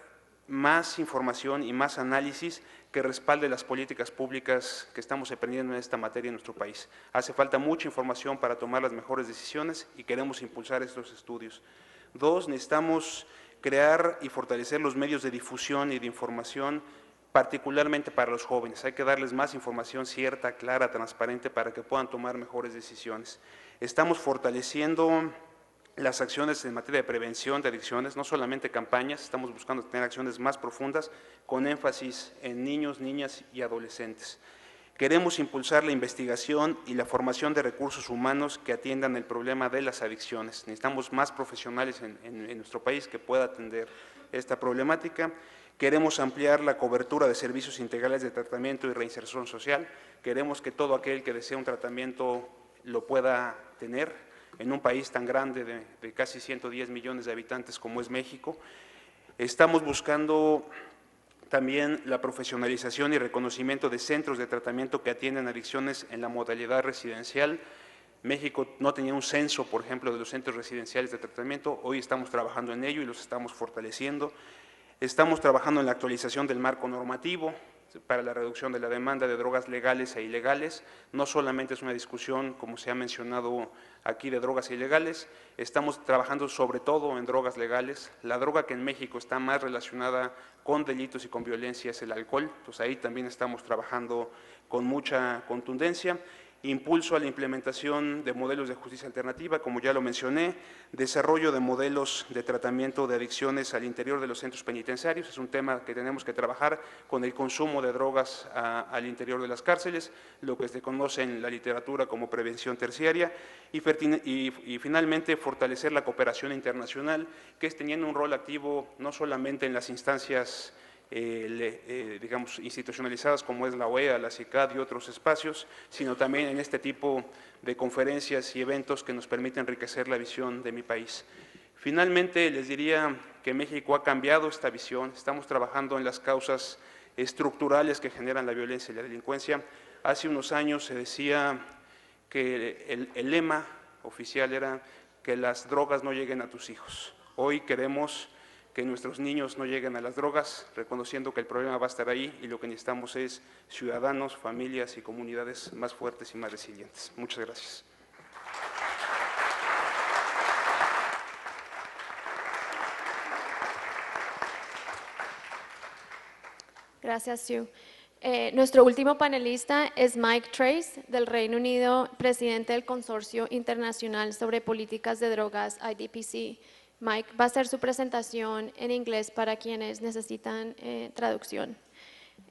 más información y más análisis que respalde las políticas públicas que estamos emprendiendo en esta materia en nuestro país. Hace falta mucha información para tomar las mejores decisiones y queremos impulsar estos estudios. Dos, necesitamos crear y fortalecer los medios de difusión y de información, particularmente para los jóvenes. Hay que darles más información cierta, clara, transparente, para que puedan tomar mejores decisiones. Estamos fortaleciendo las acciones en materia de prevención de adicciones, no solamente campañas, estamos buscando tener acciones más profundas con énfasis en niños, niñas y adolescentes. Queremos impulsar la investigación y la formación de recursos humanos que atiendan el problema de las adicciones. Necesitamos más profesionales en nuestro país que puedan atender esta problemática. Queremos ampliar la cobertura de servicios integrales de tratamiento y reinserción social. Queremos que todo aquel que desee un tratamiento lo pueda tener en un país tan grande de casi 110 millones de habitantes como es México. Estamos buscando también la profesionalización y reconocimiento de centros de tratamiento que atienden adicciones en la modalidad residencial. México no tenía un censo, por ejemplo, de los centros residenciales de tratamiento. Hoy estamos trabajando en ello y los estamos fortaleciendo. Estamos trabajando en la actualización del marco normativo para la reducción de la demanda de drogas legales e ilegales. No solamente es una discusión, como se ha mencionado aquí, de drogas ilegales, estamos trabajando sobre todo en drogas legales. La droga que en México está más relacionada con delitos y con violencia es el alcohol, pues ahí también estamos trabajando con mucha contundencia. Impulso a la implementación de modelos de justicia alternativa, como ya lo mencioné, desarrollo de modelos de tratamiento de adicciones al interior de los centros penitenciarios, es un tema que tenemos que trabajar con el consumo de drogas al interior de las cárceles, lo que se conoce en la literatura como prevención terciaria, y finalmente fortalecer la cooperación internacional, que es teniendo un rol activo no solamente en las instancias digamos, institucionalizadas como es la OEA, la CICAD y otros espacios, sino también en este tipo de conferencias y eventos que nos permiten enriquecer la visión de mi país. Finalmente, les diría que México ha cambiado esta visión, estamos trabajando en las causas estructurales que generan la violencia y la delincuencia. Hace unos años se decía que el lema oficial era que las drogas no lleguen a tus hijos. Hoy queremos que nuestros niños no lleguen a las drogas, reconociendo que el problema va a estar ahí y lo que necesitamos es ciudadanos, familias y comunidades más fuertes y más resilientes. Muchas gracias. Gracias, Sue. Nuestro último panelista es Mike Trace, del Reino Unido, presidente del Consorcio Internacional sobre Políticas de Drogas, IDPC. Mike va a hacer su presentación en inglés para quienes necesitan traducción.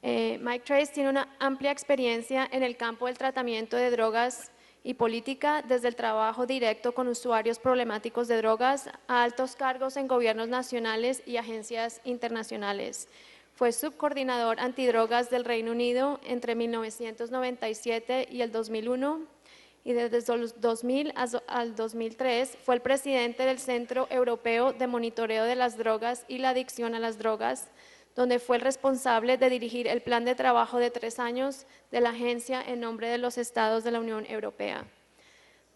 Mike Trace tiene una amplia experiencia en el campo del tratamiento de drogas y política, desde el trabajo directo con usuarios problemáticos de drogas a altos cargos en gobiernos nacionales y agencias internacionales. Fue subcoordinador antidrogas del Reino Unido entre 1997 y el 2001. Y desde el 2000 al 2003 fue el presidente del Centro Europeo de Monitoreo de las Drogas y la Adicción a las Drogas, donde fue el responsable de dirigir el plan de trabajo de 3 años de la agencia en nombre de los Estados de la Unión Europea.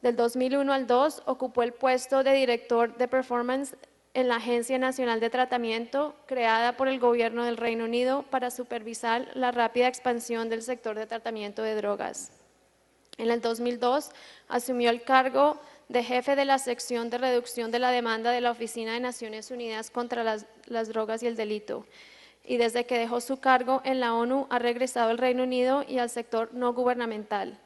Del 2001 al 2002 ocupó el puesto de director de performance en la Agencia Nacional de Tratamiento, creada por el Gobierno del Reino Unido para supervisar la rápida expansión del sector de tratamiento de drogas. En el 2002 asumió el cargo de jefe de la sección de reducción de la demanda de la Oficina de Naciones Unidas contra las Drogas y el Delito. Y desde que dejó su cargo en la ONU ha regresado al Reino Unido y al sector no gubernamental.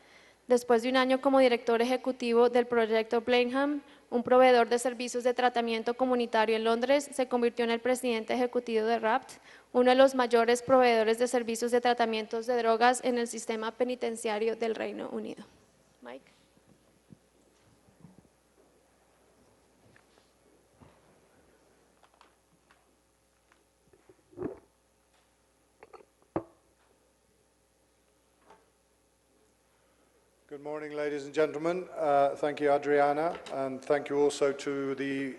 Después de un año como director ejecutivo del proyecto Blenheim, un proveedor de servicios de tratamiento comunitario en Londres, se convirtió en el presidente ejecutivo de RAPT, uno de los mayores proveedores de servicios de tratamientos de drogas en el sistema penitenciario del Reino Unido. Mike. Good morning, ladies and gentlemen. Thank you, Adriana, and thank you also to the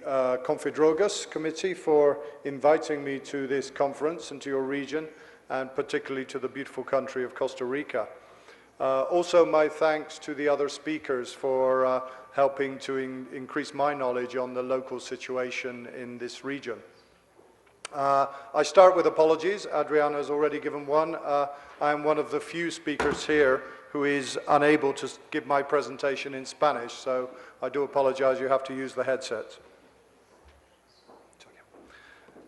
Confidrogas Committee for inviting me to this conference and to your region, and particularly to the beautiful country of Costa Rica. Also, my thanks to the other speakers for helping to increase my knowledge on the local situation in this region. I start with apologies. Adriana has already given one. I am one of the few speakers here who is unable to give my presentation in Spanish, so I do apologize, you have to use the headset.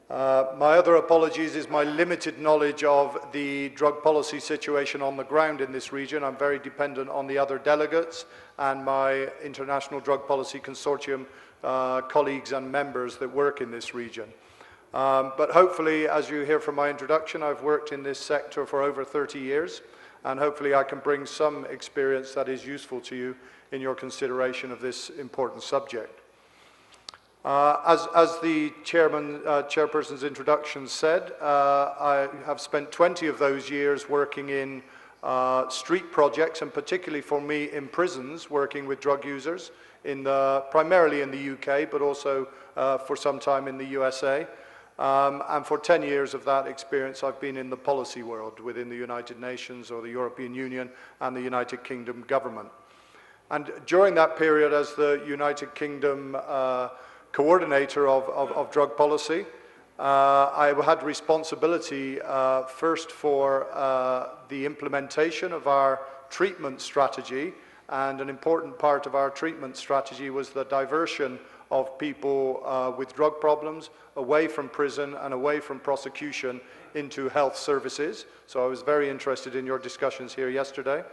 My other apologies is my limited knowledge of the drug policy situation on the ground in this region. I'm very dependent on the other delegates and my International Drug Policy Consortium colleagues and members that work in this region. But hopefully, as you hear from my introduction, I've worked in this sector for over 30 years, and hopefully I can bring some experience that is useful to you in your consideration of this important subject. As the chairperson's introduction said, I have spent 20 of those years working in street projects, and particularly for me in prisons, working with drug users, primarily in the UK, but also for some time in the USA. And for 10 years of that experience, I've been in the policy world within the United Nations or the European Union and the United Kingdom government. And during that period, as the United Kingdom coordinator of drug policy, I had responsibility first for the implementation of our treatment strategy, and an important part of our treatment strategy was the diversion of people with drug problems away from prison and away from prosecution into health services. So I was very interested in your discussions here yesterday.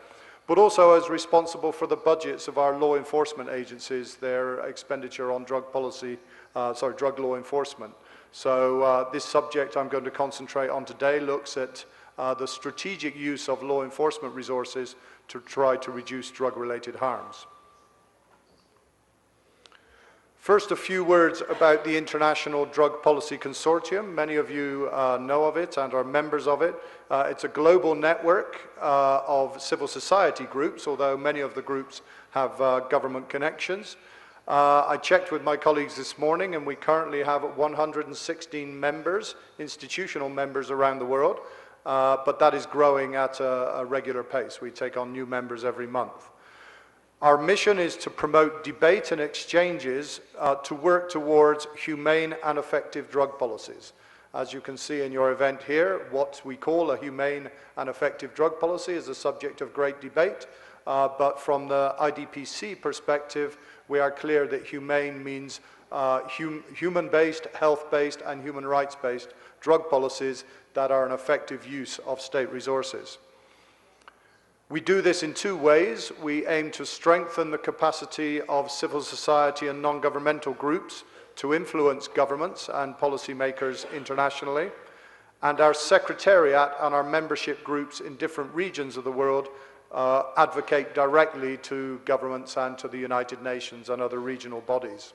But also I was responsible for the budgets of our law enforcement agencies, their expenditure on drug law enforcement. So this subject I'm going to concentrate on today looks at the strategic use of law enforcement resources to try to reduce drug-related harms. First, a few words about the International Drug Policy Consortium. Many of you know of it and are members of it. It's a global network of civil society groups, although many of the groups have government connections. I checked with my colleagues this morning, and we currently have 116 members, institutional members around the world, but that is growing at a regular pace. We take on new members every month. Our mission is to promote debate and exchanges to work towards humane and effective drug policies. As you can see in your event here, what we call a humane and effective drug policy is a subject of great debate, but from the IDPC perspective, we are clear that humane means human-based, health-based, and human rights-based drug policies that are an effective use of state resources. We do this in two ways. We aim to strengthen the capacity of civil society and non-governmental groups to influence governments and policymakers internationally. And our secretariat and our membership groups in different regions of the world advocate directly to governments and to the United Nations and other regional bodies.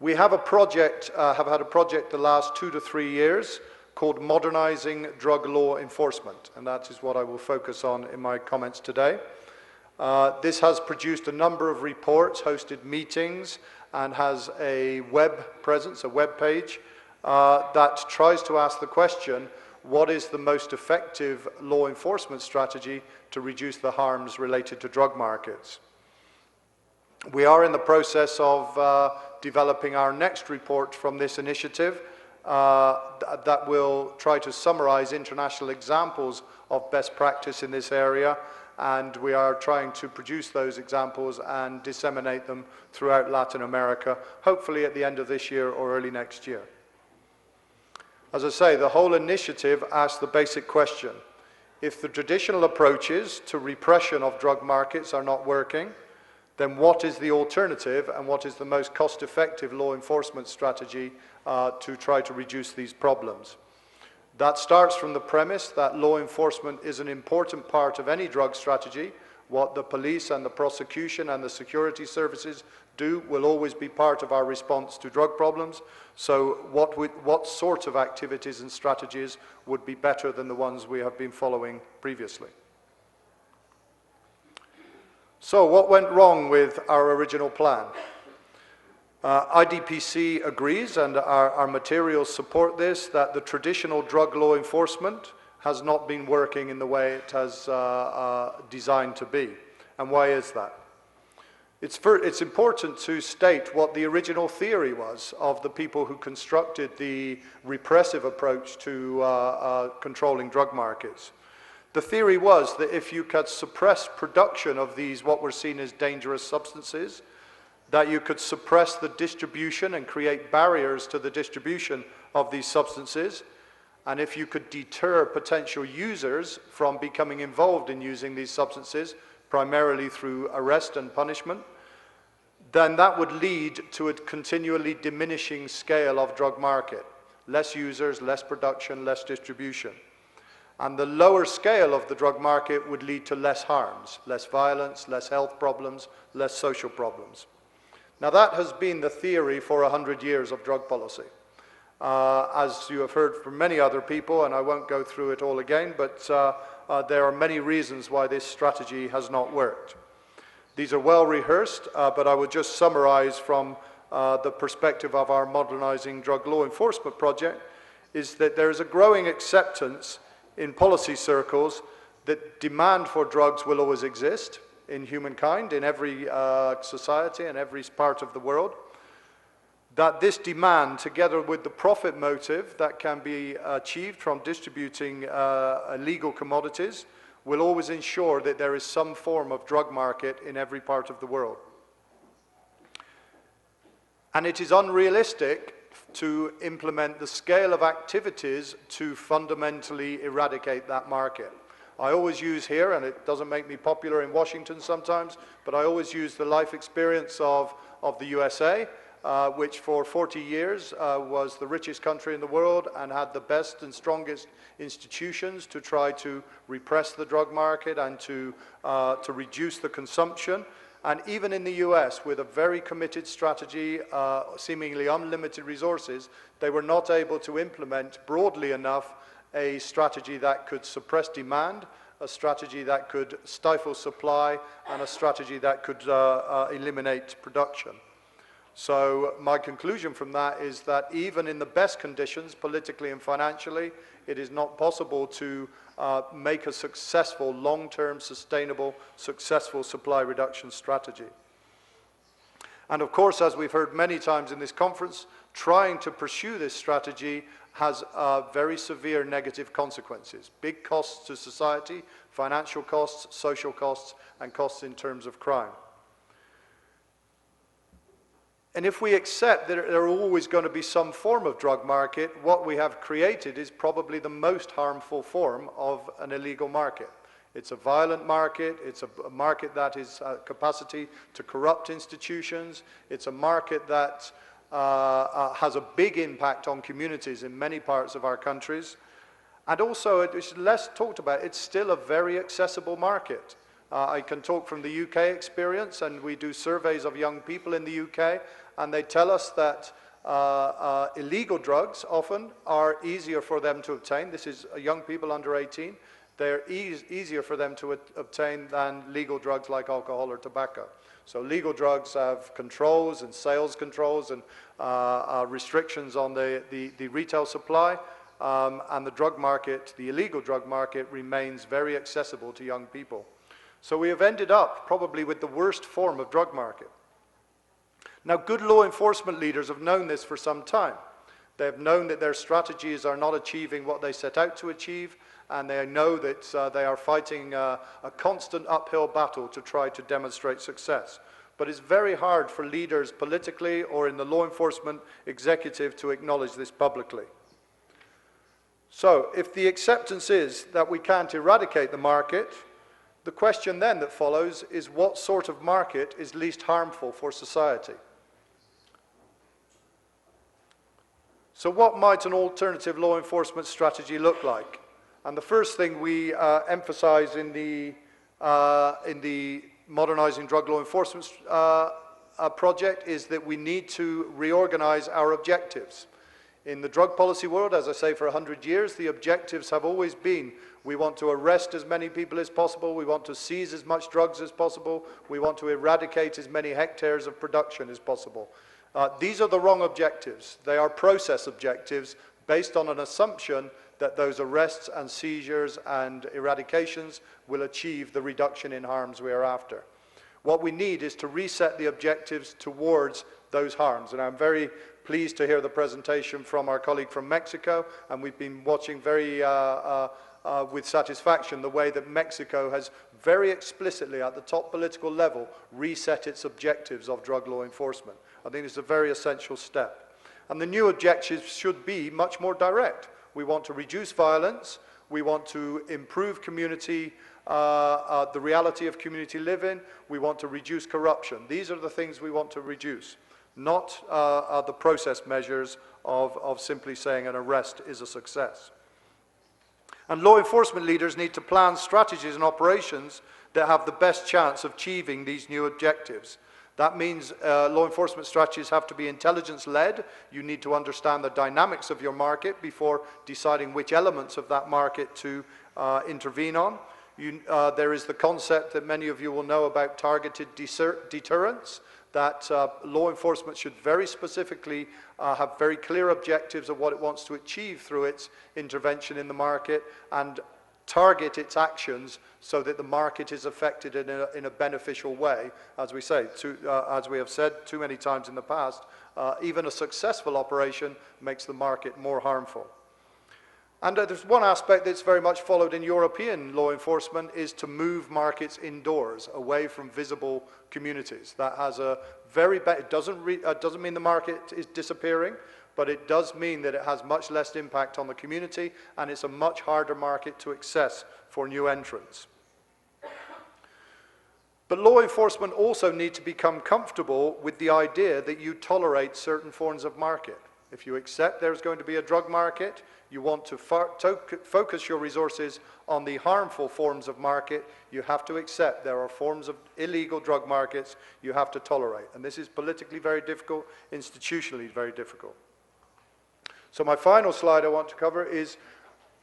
We have a project, have had a project the last 2 to 3 years called Modernizing Drug Law Enforcement, and that is what I will focus on in my comments today. This has produced a number of reports, hosted meetings, and has a web presence, a web page, that tries to ask the question, what is the most effective law enforcement strategy to reduce the harms related to drug markets? We are in the process of developing our next report from this initiative, that will try to summarize international examples of best practice in this area, and we are trying to produce those examples and disseminate them throughout Latin America, hopefully at the end of this year or early next year. As I say, the whole initiative asks the basic question: if the traditional approaches to repression of drug markets are not working, then what is the alternative and what is the most cost-effective law enforcement strategy to try to reduce these problems? That starts from the premise that law enforcement is an important part of any drug strategy. What the police and the prosecution and the security services do will always be part of our response to drug problems. So what sort of activities and strategies would be better than the ones we have been following previously? So what went wrong with our original plan? IDPC agrees, and our materials support this, that the traditional drug law enforcement has not been working in the way it has designed to be. And why is that? It's important to state what the original theory was of the people who constructed the repressive approach to controlling drug markets. The theory was that if you could suppress production of these, what were seen as dangerous substances, that you could suppress the distribution and create barriers to the distribution of these substances, and if you could deter potential users from becoming involved in using these substances, primarily through arrest and punishment, then that would lead to a continually diminishing scale of drug market. Less users, less production, less distribution. And the lower scale of the drug market would lead to less harms, less violence, less health problems, less social problems. Now that has been the theory for 100 years of drug policy. As you have heard from many other people, and I won't go through it all again, but there are many reasons why this strategy has not worked. These are well rehearsed, but I would just summarize from the perspective of our Modernizing Drug Law Enforcement project, is that there is a growing acceptance in policy circles that demand for drugs will always exist in humankind, in every society and every part of the world, that this demand, together with the profit motive that can be achieved from distributing illegal commodities, will always ensure that there is some form of drug market in every part of the world. And it is unrealistic to implement the scale of activities to fundamentally eradicate that market. I always use here, and it doesn't make me popular in Washington sometimes, but I always use the life experience of the USA, which for 40 years was the richest country in the world and had the best and strongest institutions to try to repress the drug market and to reduce the consumption. And even in the US, with a very committed strategy, seemingly unlimited resources, they were not able to implement broadly enough a strategy that could suppress demand, a strategy that could stifle supply, and a strategy that could eliminate production. So my conclusion from that is that even in the best conditions, politically and financially, it is not possible to make a successful, long-term, sustainable, successful supply reduction strategy. And of course, as we've heard many times in this conference, trying to pursue this strategy has very severe negative consequences. Big costs to society, financial costs, social costs, and costs in terms of crime. And if we accept that there are always going to be some form of drug market, what we have created is probably the most harmful form of an illegal market. It's a violent market, it's a market that has capacity to corrupt institutions, it's a market that has a big impact on communities in many parts of our countries. And also, it's less talked about, it's still a very accessible market. I can talk from the UK experience, and we do surveys of young people in the UK, and they tell us that illegal drugs often are easier for them to obtain. This is young people under 18. They're easier for them to obtain than legal drugs like alcohol or tobacco. So legal drugs have controls and sales controls and restrictions on the retail supply, and the drug market, the illegal drug market, remains very accessible to young people. So we have ended up probably with the worst form of drug market. Now, good law enforcement leaders have known this for some time. They have known that their strategies are not achieving what they set out to achieve, and they know that they are fighting a constant uphill battle to try to demonstrate success. But it's very hard for leaders politically or in the law enforcement executive to acknowledge this publicly. So, if the acceptance is that we can't eradicate the market, the question then that follows is what sort of market is least harmful for society? So what might an alternative law enforcement strategy look like? And the first thing we emphasize in the Modernizing Drug Law Enforcement project is that we need to reorganize our objectives. In the drug policy world, as I say, for 100 years, the objectives have always been we want to arrest as many people as possible, we want to seize as much drugs as possible, we want to eradicate as many hectares of production as possible. These are the wrong objectives. They are process objectives based on an assumption that those arrests and seizures and eradications will achieve the reduction in harms we are after. What we need is to reset the objectives towards those harms. And I'm very pleased to hear the presentation from our colleague from Mexico, and we've been watching very with satisfaction the way that Mexico has very explicitly at the top political level reset its objectives of drug law enforcement. I think it's a very essential step. And the new objectives should be much more direct. We want to reduce violence, we want to improve community, the reality of community living, we want to reduce corruption. These are the things we want to reduce, not the process measures of simply saying an arrest is a success. And law enforcement leaders need to plan strategies and operations that have the best chance of achieving these new objectives. That means law enforcement strategies have to be intelligence-led. You need to understand the dynamics of your market before deciding which elements of that market to intervene on. There is the concept that many of you will know about targeted deterrence, that law enforcement should very specifically have very clear objectives of what it wants to achieve through its intervention in the market and target its actions so that the market is affected in a beneficial way. As we say, as we have said too many times in the past, even a successful operation makes the market more harmful. And there's one aspect that's very much followed in European law enforcement is to move markets indoors, away from visible communities. That has a very bad, it doesn't mean the market is disappearing, but it does mean that it has much less impact on the community, and it's a much harder market to access for new entrants. But law enforcement also need to become comfortable with the idea that you tolerate certain forms of market. If you accept there's going to be a drug market, you want to focus your resources on the harmful forms of market, you have to accept there are forms of illegal drug markets you have to tolerate. And this is politically very difficult, institutionally very difficult. So my final slide I want to cover is,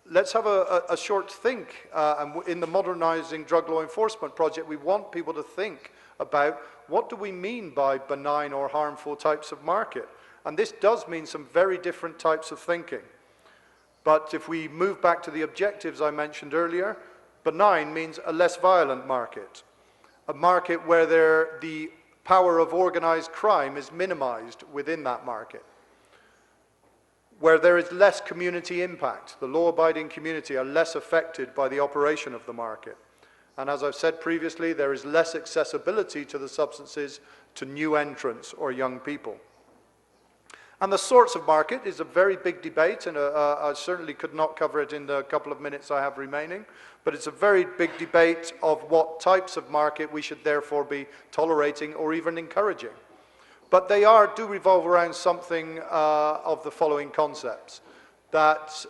let's have a short think. And in the Modernizing Drug Law Enforcement project, we want people to think about what do we mean by benign or harmful types of market. And this does mean some very different types of thinking. But if we move back to the objectives I mentioned earlier, benign means a less violent market, a market where the power of organized crime is minimized within that market, where there is less community impact. The law-abiding community are less affected by the operation of the market. And as I've said previously, there is less accessibility to the substances to new entrants or young people. And the sorts of market is a very big debate, and I certainly could not cover it in the couple of minutes I have remaining, but it's a very big debate of what types of market we should therefore be tolerating or even encouraging. But they do revolve around something of the following concepts, that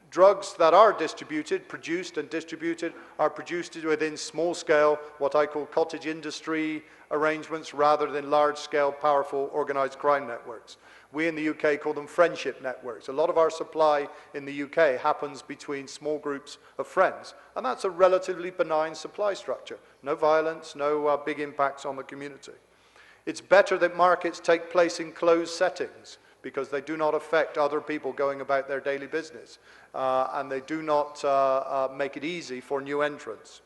drugs that are produced and distributed, are produced within small-scale, what I call cottage industry arrangements, rather than large-scale, powerful, organized crime networks. We in the UK call them friendship networks. A lot of our supply in the UK happens between small groups of friends, and that's a relatively benign supply structure. No violence, no big impacts on the community. It's better that markets take place in closed settings because they do not affect other people going about their daily business, and they do not make it easy for new entrants.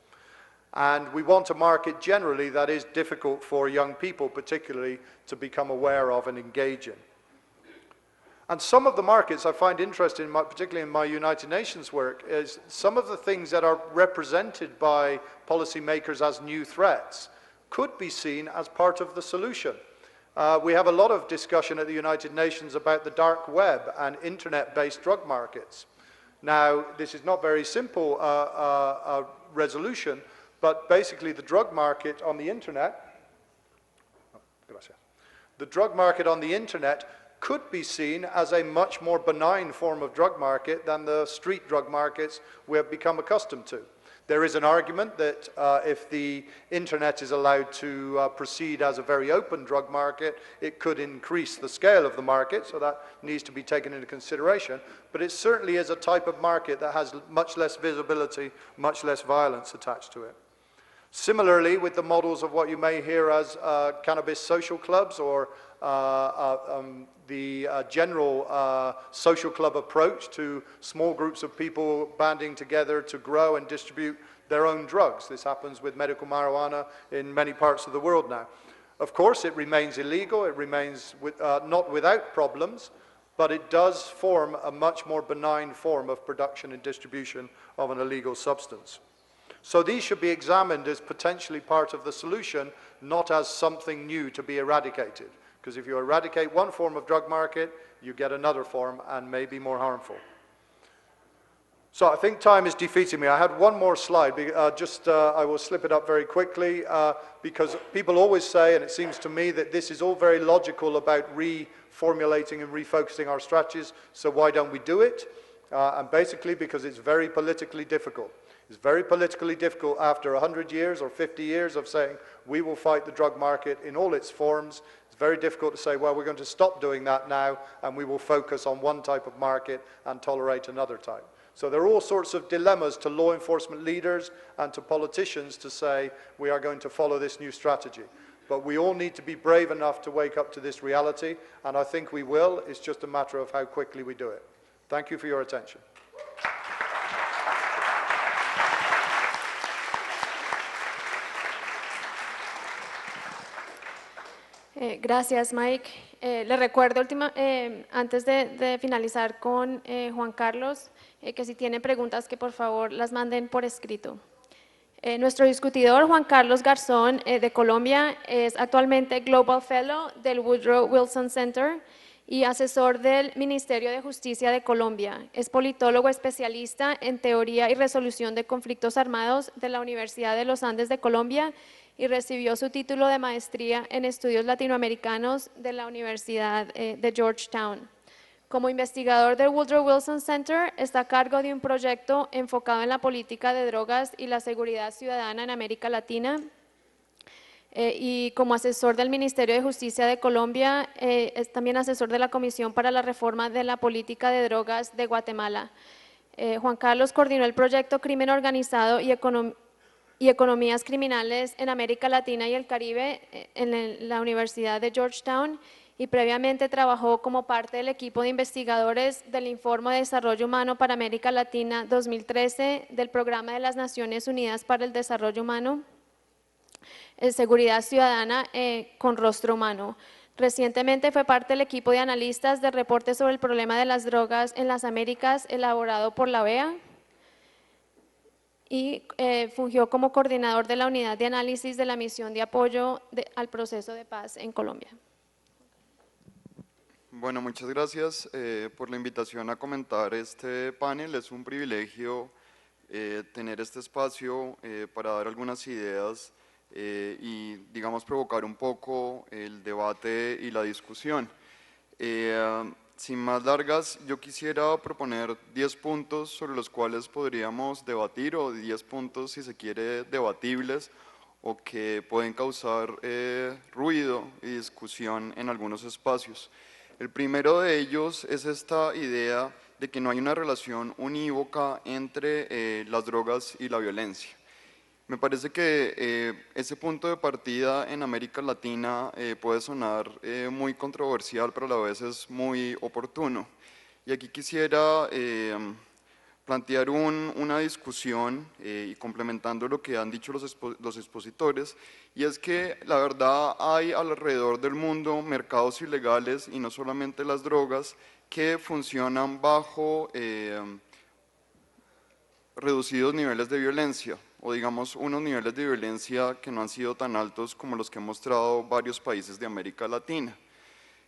And we want a market generally that is difficult for young people particularly to become aware of and engage in. And some of the markets I find interesting, particularly in my United Nations work, is some of the things that are represented by policymakers as new threats could be seen as part of the solution. We have a lot of discussion at the United Nations about the dark web and internet-based drug markets. Now, this is not very simple resolution, but basically the drug market on the internet, could be seen as a much more benign form of drug market than the street drug markets we have become accustomed to. There is an argument that if the internet is allowed to proceed as a very open drug market, it could increase the scale of the market, so that needs to be taken into consideration. But it certainly is a type of market that has much less visibility, much less violence attached to it. Similarly, with the models of what you may hear as cannabis social clubs or the general social club approach to small groups of people banding together to grow and distribute their own drugs. This happens with medical marijuana in many parts of the world now. Of course, it remains illegal, it remains not without problems, but it does form a much more benign form of production and distribution of an illegal substance. So these should be examined as potentially part of the solution, not as something new to be eradicated. Because if you eradicate one form of drug market, you get another form and maybe more harmful. So I think time is defeating me. I had one more slide. I will slip it up very quickly because people always say, and it seems to me that this is all very logical about reformulating and refocusing our strategies, so why don't we do it? And basically because it's very politically difficult. It's very politically difficult after 100 years or 50 years of saying we will fight the drug market in all its forms. It's very difficult to say, well, we're going to stop doing that now and we will focus on one type of market and tolerate another type. So there are all sorts of dilemmas to law enforcement leaders and to politicians to say we are going to follow this new strategy. But we all need to be brave enough to wake up to this reality, and I think we will. It's just a matter of how quickly we do it. Thank you for your attention. Gracias, Mike. Le recuerdo antes de finalizar con Juan Carlos, que si tienen preguntas que por favor las manden por escrito. Nuestro discutidor, Juan Carlos Garzón, de Colombia, es actualmente Global Fellow del Woodrow Wilson Center y asesor del Ministerio de Justicia de Colombia. Es politólogo especialista en teoría y resolución de conflictos armados de la Universidad de los Andes de Colombia y recibió su título de maestría en estudios latinoamericanos de la Universidad de Georgetown. Como investigador del Woodrow Wilson Center, está a cargo de un proyecto enfocado en la política de drogas y la seguridad ciudadana en América Latina. Y como asesor del Ministerio de Justicia de Colombia, es también asesor de la Comisión para la Reforma de la Política de Drogas de Guatemala. Juan Carlos coordinó el proyecto Crimen Organizado y Economías Criminales en América Latina y el Caribe en la Universidad de Georgetown y previamente trabajó como parte del equipo de investigadores del Informe de Desarrollo Humano para América Latina 2013 del Programa de las Naciones Unidas para el Desarrollo Humano, Seguridad Ciudadana con Rostro Humano. Recientemente fue parte del equipo de analistas del reporte sobre el problema de las drogas en las Américas elaborado por la OEA y fungió como coordinador de la unidad de análisis de la misión de apoyo al proceso de paz en Colombia. Bueno, muchas gracias por la invitación a comentar este panel. Es un privilegio tener este espacio para dar algunas ideas y, digamos, provocar un poco el debate y la discusión. Sin más largas, yo quisiera proponer 10 puntos sobre los cuales podríamos debatir, o 10 puntos, si se quiere, debatibles o que pueden causar ruido y discusión en algunos espacios. El primero de ellos es esta idea de que no hay una relación unívoca entre las drogas y la violencia. Me parece que ese punto de partida en América Latina puede sonar muy controversial, pero a la vez es muy oportuno. Y aquí quisiera plantear una discusión y complementando lo que han dicho los expositores, y es que la verdad hay alrededor del mundo mercados ilegales, y no solamente las drogas, que funcionan bajo reducidos niveles de violencia, o digamos unos niveles de violencia que no han sido tan altos como los que han mostrado varios países de América Latina.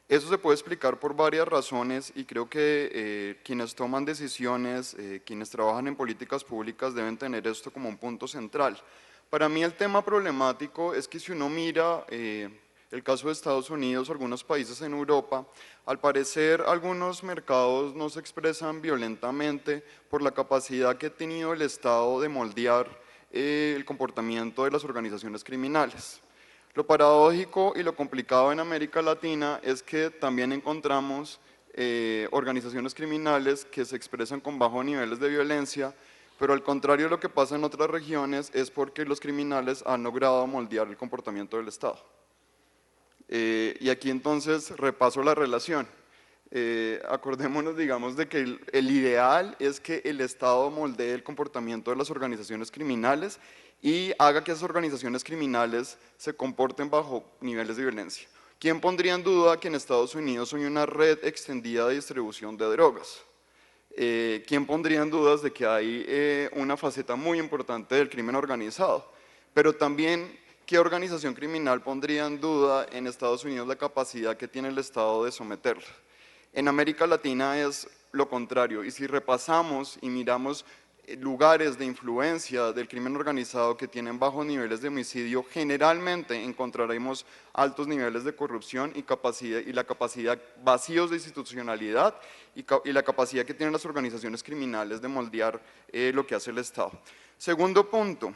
Eso se puede explicar por varias razones y creo que quienes toman decisiones, quienes trabajan en políticas públicas deben tener esto como un punto central. Para mí el tema problemático es que si uno mira el caso de Estados Unidos o algunos países en Europa, al parecer algunos mercados no se expresan violentamente por la capacidad que ha tenido el Estado de moldear el comportamiento de las organizaciones criminales. Lo paradójico y lo complicado en América Latina es que también encontramos organizaciones criminales que se expresan con bajos niveles de violencia, pero al contrario de lo que pasa en otras regiones es porque los criminales han logrado moldear el comportamiento del Estado. Y aquí entonces repaso la relación. Acordémonos, digamos, de que el ideal es que el Estado moldee el comportamiento de las organizaciones criminales y haga que esas organizaciones criminales se comporten bajo niveles de violencia. ¿Quién pondría en duda que en Estados Unidos hay una red extendida de distribución de drogas? ¿quién pondría en dudas de que hay una faceta muy importante del crimen organizado? Pero también, ¿qué organización criminal pondría en duda en Estados Unidos la capacidad que tiene el Estado de someterla? En América Latina es lo contrario, y si repasamos y miramos lugares de influencia del crimen organizado que tienen bajos niveles de homicidio, generalmente encontraremos altos niveles de corrupción y la capacidad, vacíos de institucionalidad y la capacidad que tienen las organizaciones criminales de moldear lo que hace el Estado. Segundo punto,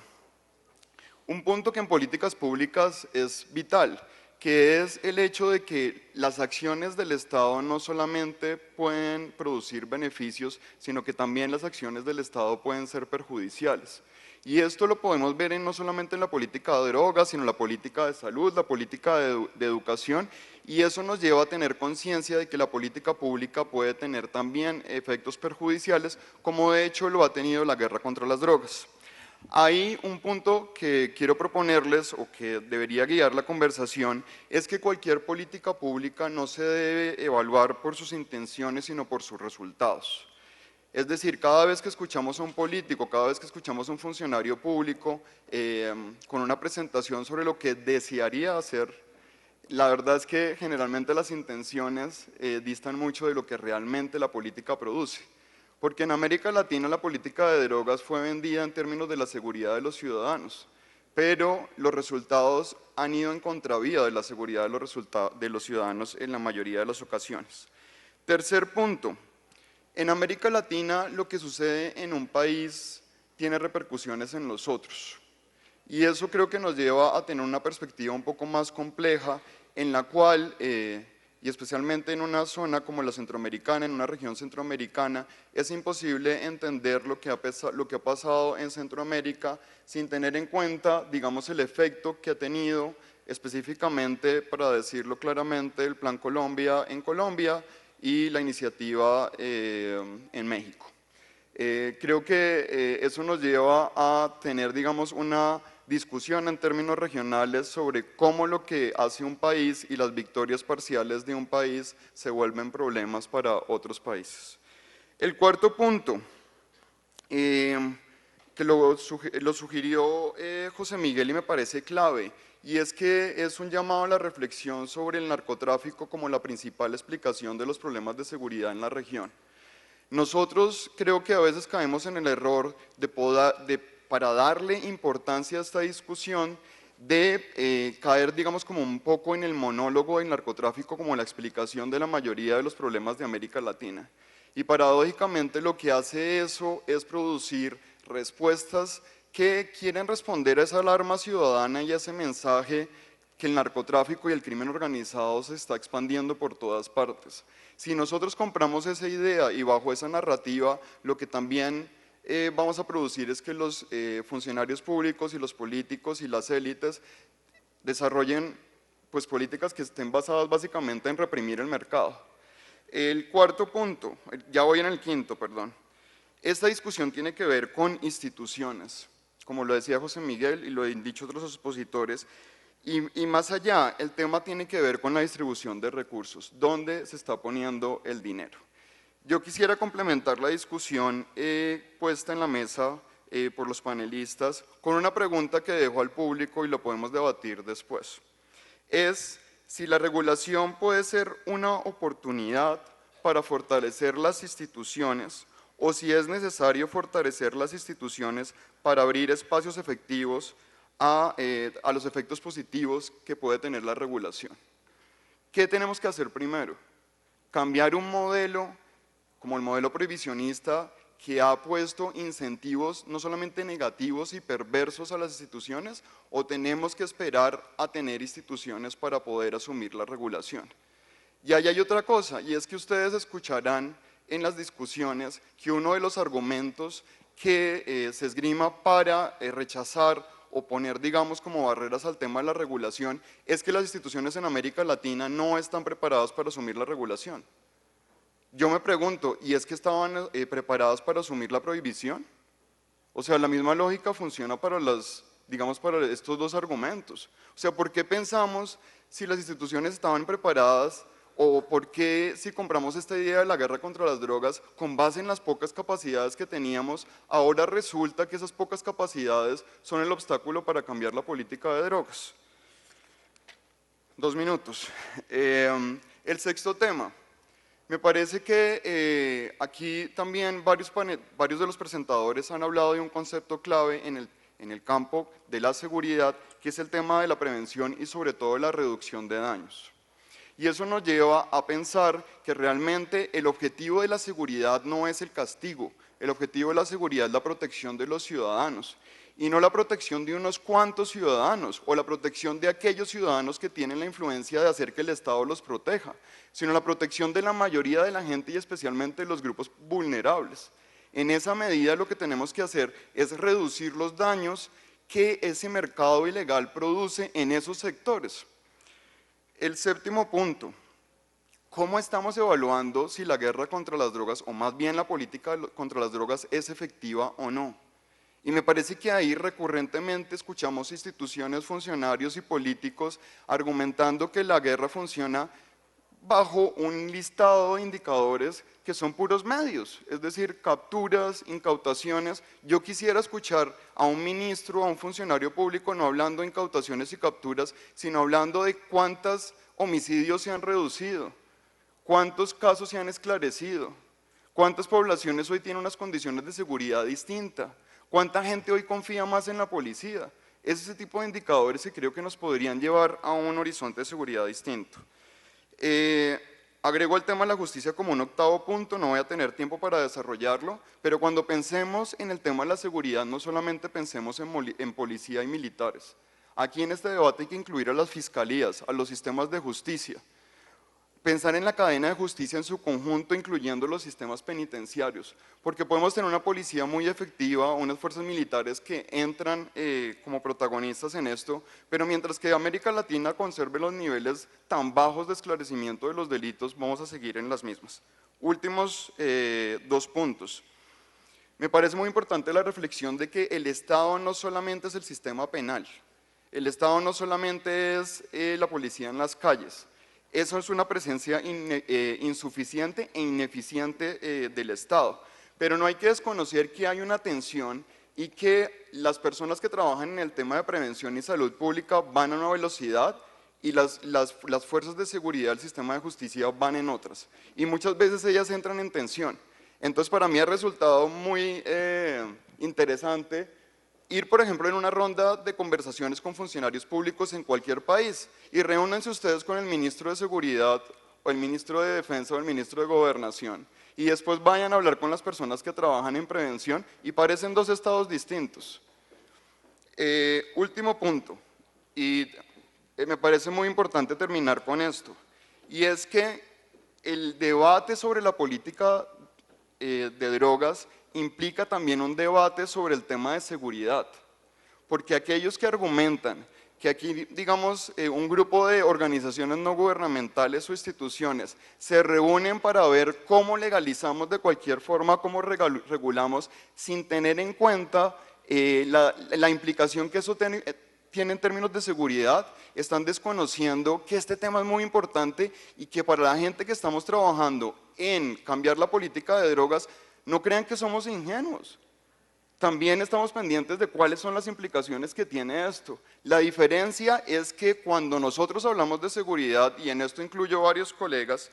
un punto que en políticas públicas es vital, que es el hecho de que las acciones del Estado no solamente pueden producir beneficios, sino que también las acciones del Estado pueden ser perjudiciales. Y esto lo podemos ver no solamente en la política de drogas, sino en la política de salud, la política de educación, y eso nos lleva a tener conciencia de que la política pública puede tener también efectos perjudiciales, como de hecho lo ha tenido la guerra contra las drogas. Hay un punto que quiero proponerles o que debería guiar la conversación, es que cualquier política pública no se debe evaluar por sus intenciones, sino por sus resultados. Es decir, cada vez que escuchamos a un político, cada vez que escuchamos a un funcionario público con una presentación sobre lo que desearía hacer, la verdad es que generalmente las intenciones distan mucho de lo que realmente la política produce. Porque en América Latina la política de drogas fue vendida en términos de la seguridad de los ciudadanos, pero los resultados han ido en contravía de la seguridad de los ciudadanos en la mayoría de las ocasiones. Tercer punto, en América Latina lo que sucede en un país tiene repercusiones en los otros. Y eso creo que nos lleva a tener una perspectiva un poco más compleja en la cual y especialmente en una zona como la centroamericana, en una región centroamericana, es imposible entender lo que ha pasado en Centroamérica sin tener en cuenta, digamos, el efecto que ha tenido específicamente, para decirlo claramente, el Plan Colombia en Colombia y la iniciativa en México. Creo que eso nos lleva a tener, digamos, una discusión en términos regionales sobre cómo lo que hace un país y las victorias parciales de un país se vuelven problemas para otros países. El cuarto punto, que lo sugirió José Miguel y me parece clave, y es que es un llamado a la reflexión sobre el narcotráfico como la principal explicación de los problemas de seguridad en la región. Nosotros creo que a veces caemos en el error para darle importancia a esta discusión de caer, digamos, como un poco en el monólogo del narcotráfico como la explicación de la mayoría de los problemas de América Latina. Y paradójicamente lo que hace eso es producir respuestas que quieren responder a esa alarma ciudadana y a ese mensaje que el narcotráfico y el crimen organizado se está expandiendo por todas partes. Si nosotros compramos esa idea y bajo esa narrativa, lo que también vamos a producir es que los funcionarios públicos y los políticos y las élites desarrollen pues, políticas que estén basadas básicamente en reprimir el mercado. El cuarto punto, ya voy en el quinto, perdón. Esta discusión tiene que ver con instituciones, como lo decía José Miguel y lo han dicho otros expositores, y más allá, el tema tiene que ver con la distribución de recursos, dónde se está poniendo el dinero. Yo quisiera complementar la discusión puesta en la mesa por los panelistas con una pregunta que dejo al público y lo podemos debatir después. Es si la regulación puede ser una oportunidad para fortalecer las instituciones o si es necesario fortalecer las instituciones para abrir espacios efectivos a los efectos positivos que puede tener la regulación. ¿Qué tenemos que hacer primero? Cambiar un modelo como el modelo prohibicionista que ha puesto incentivos no solamente negativos y perversos a las instituciones, o tenemos que esperar a tener instituciones para poder asumir la regulación. Y ahí hay otra cosa, y es que ustedes escucharán en las discusiones que uno de los argumentos que se esgrima para rechazar o poner, digamos, como barreras al tema de la regulación, es que las instituciones en América Latina no están preparadas para asumir la regulación. Yo me pregunto, ¿y es que estaban preparadas para asumir la prohibición? O sea, la misma lógica funciona para para estos dos argumentos. O sea, ¿por qué pensamos si las instituciones estaban preparadas ¿O por qué si compramos esta idea de la guerra contra las drogas, con base en las pocas capacidades que teníamos, ahora resulta que esas pocas capacidades son el obstáculo para cambiar la política de drogas? 2 minutos. El sexto tema. Me parece que aquí también varios de los presentadores han hablado de un concepto clave en el campo de la seguridad, que es el tema de la prevención y sobre todo la reducción de daños. Y eso nos lleva a pensar que realmente el objetivo de la seguridad no es el castigo, el objetivo de la seguridad es la protección de los ciudadanos, y no la protección de unos cuantos ciudadanos, o la protección de aquellos ciudadanos que tienen la influencia de hacer que el Estado los proteja, sino la protección de la mayoría de la gente y especialmente de los grupos vulnerables. En esa medida lo que tenemos que hacer es reducir los daños que ese mercado ilegal produce en esos sectores. El séptimo punto, ¿cómo estamos evaluando si la guerra contra las drogas, o más bien la política contra las drogas, es efectiva o no? Y me parece que ahí recurrentemente escuchamos instituciones, funcionarios y políticos argumentando que la guerra funciona bajo un listado de indicadores que son puros medios, es decir, capturas, incautaciones. Yo quisiera escuchar a un ministro, a un funcionario público, no hablando de incautaciones y capturas, sino hablando de cuántos homicidios se han reducido, cuántos casos se han esclarecido, cuántas poblaciones hoy tienen unas condiciones de seguridad distintas, cuánta gente hoy confía más en la policía. Es ese tipo de indicadores que creo que nos podrían llevar a un horizonte de seguridad distinto. Agrego el tema de la justicia como un octavo punto, no voy a tener tiempo para desarrollarlo, pero cuando pensemos en el tema de la seguridad, no solamente pensemos en policía y militares. Aquí en este debate hay que incluir a las fiscalías, a los sistemas de justicia, pensar en la cadena de justicia en su conjunto, incluyendo los sistemas penitenciarios, porque podemos tener una policía muy efectiva, unas fuerzas militares que entran como protagonistas en esto, pero mientras que América Latina conserve los niveles tan bajos de esclarecimiento de los delitos, vamos a seguir en las mismas. Últimos 2 puntos. Me parece muy importante la reflexión de que el Estado no solamente es el sistema penal, el Estado no solamente es la policía en las calles. Eso es una presencia insuficiente e ineficiente del Estado, pero no hay que desconocer que hay una tensión y que las personas que trabajan en el tema de prevención y salud pública van a una velocidad y las fuerzas de seguridad del sistema de justicia van en otras, y muchas veces ellas entran en tensión. Entonces para mí ha resultado muy interesante ir, por ejemplo, en una ronda de conversaciones con funcionarios públicos en cualquier país y reúnanse ustedes con el ministro de Seguridad o el ministro de Defensa o el ministro de Gobernación y después vayan a hablar con las personas que trabajan en prevención y parecen 2 estados distintos. Último punto, y me parece muy importante terminar con esto, y es que el debate sobre la política de drogas implica también un debate sobre el tema de seguridad, porque aquellos que argumentan que aquí, digamos, un grupo de organizaciones no gubernamentales o instituciones se reúnen para ver cómo legalizamos de cualquier forma, cómo regulamos, sin tener en cuenta la implicación que eso tiene en términos de seguridad, están desconociendo que este tema es muy importante y que para la gente que estamos trabajando en cambiar la política de drogas, no crean que somos ingenuos. También estamos pendientes de cuáles son las implicaciones que tiene esto. La diferencia es que cuando nosotros hablamos de seguridad, y en esto incluyo varios colegas,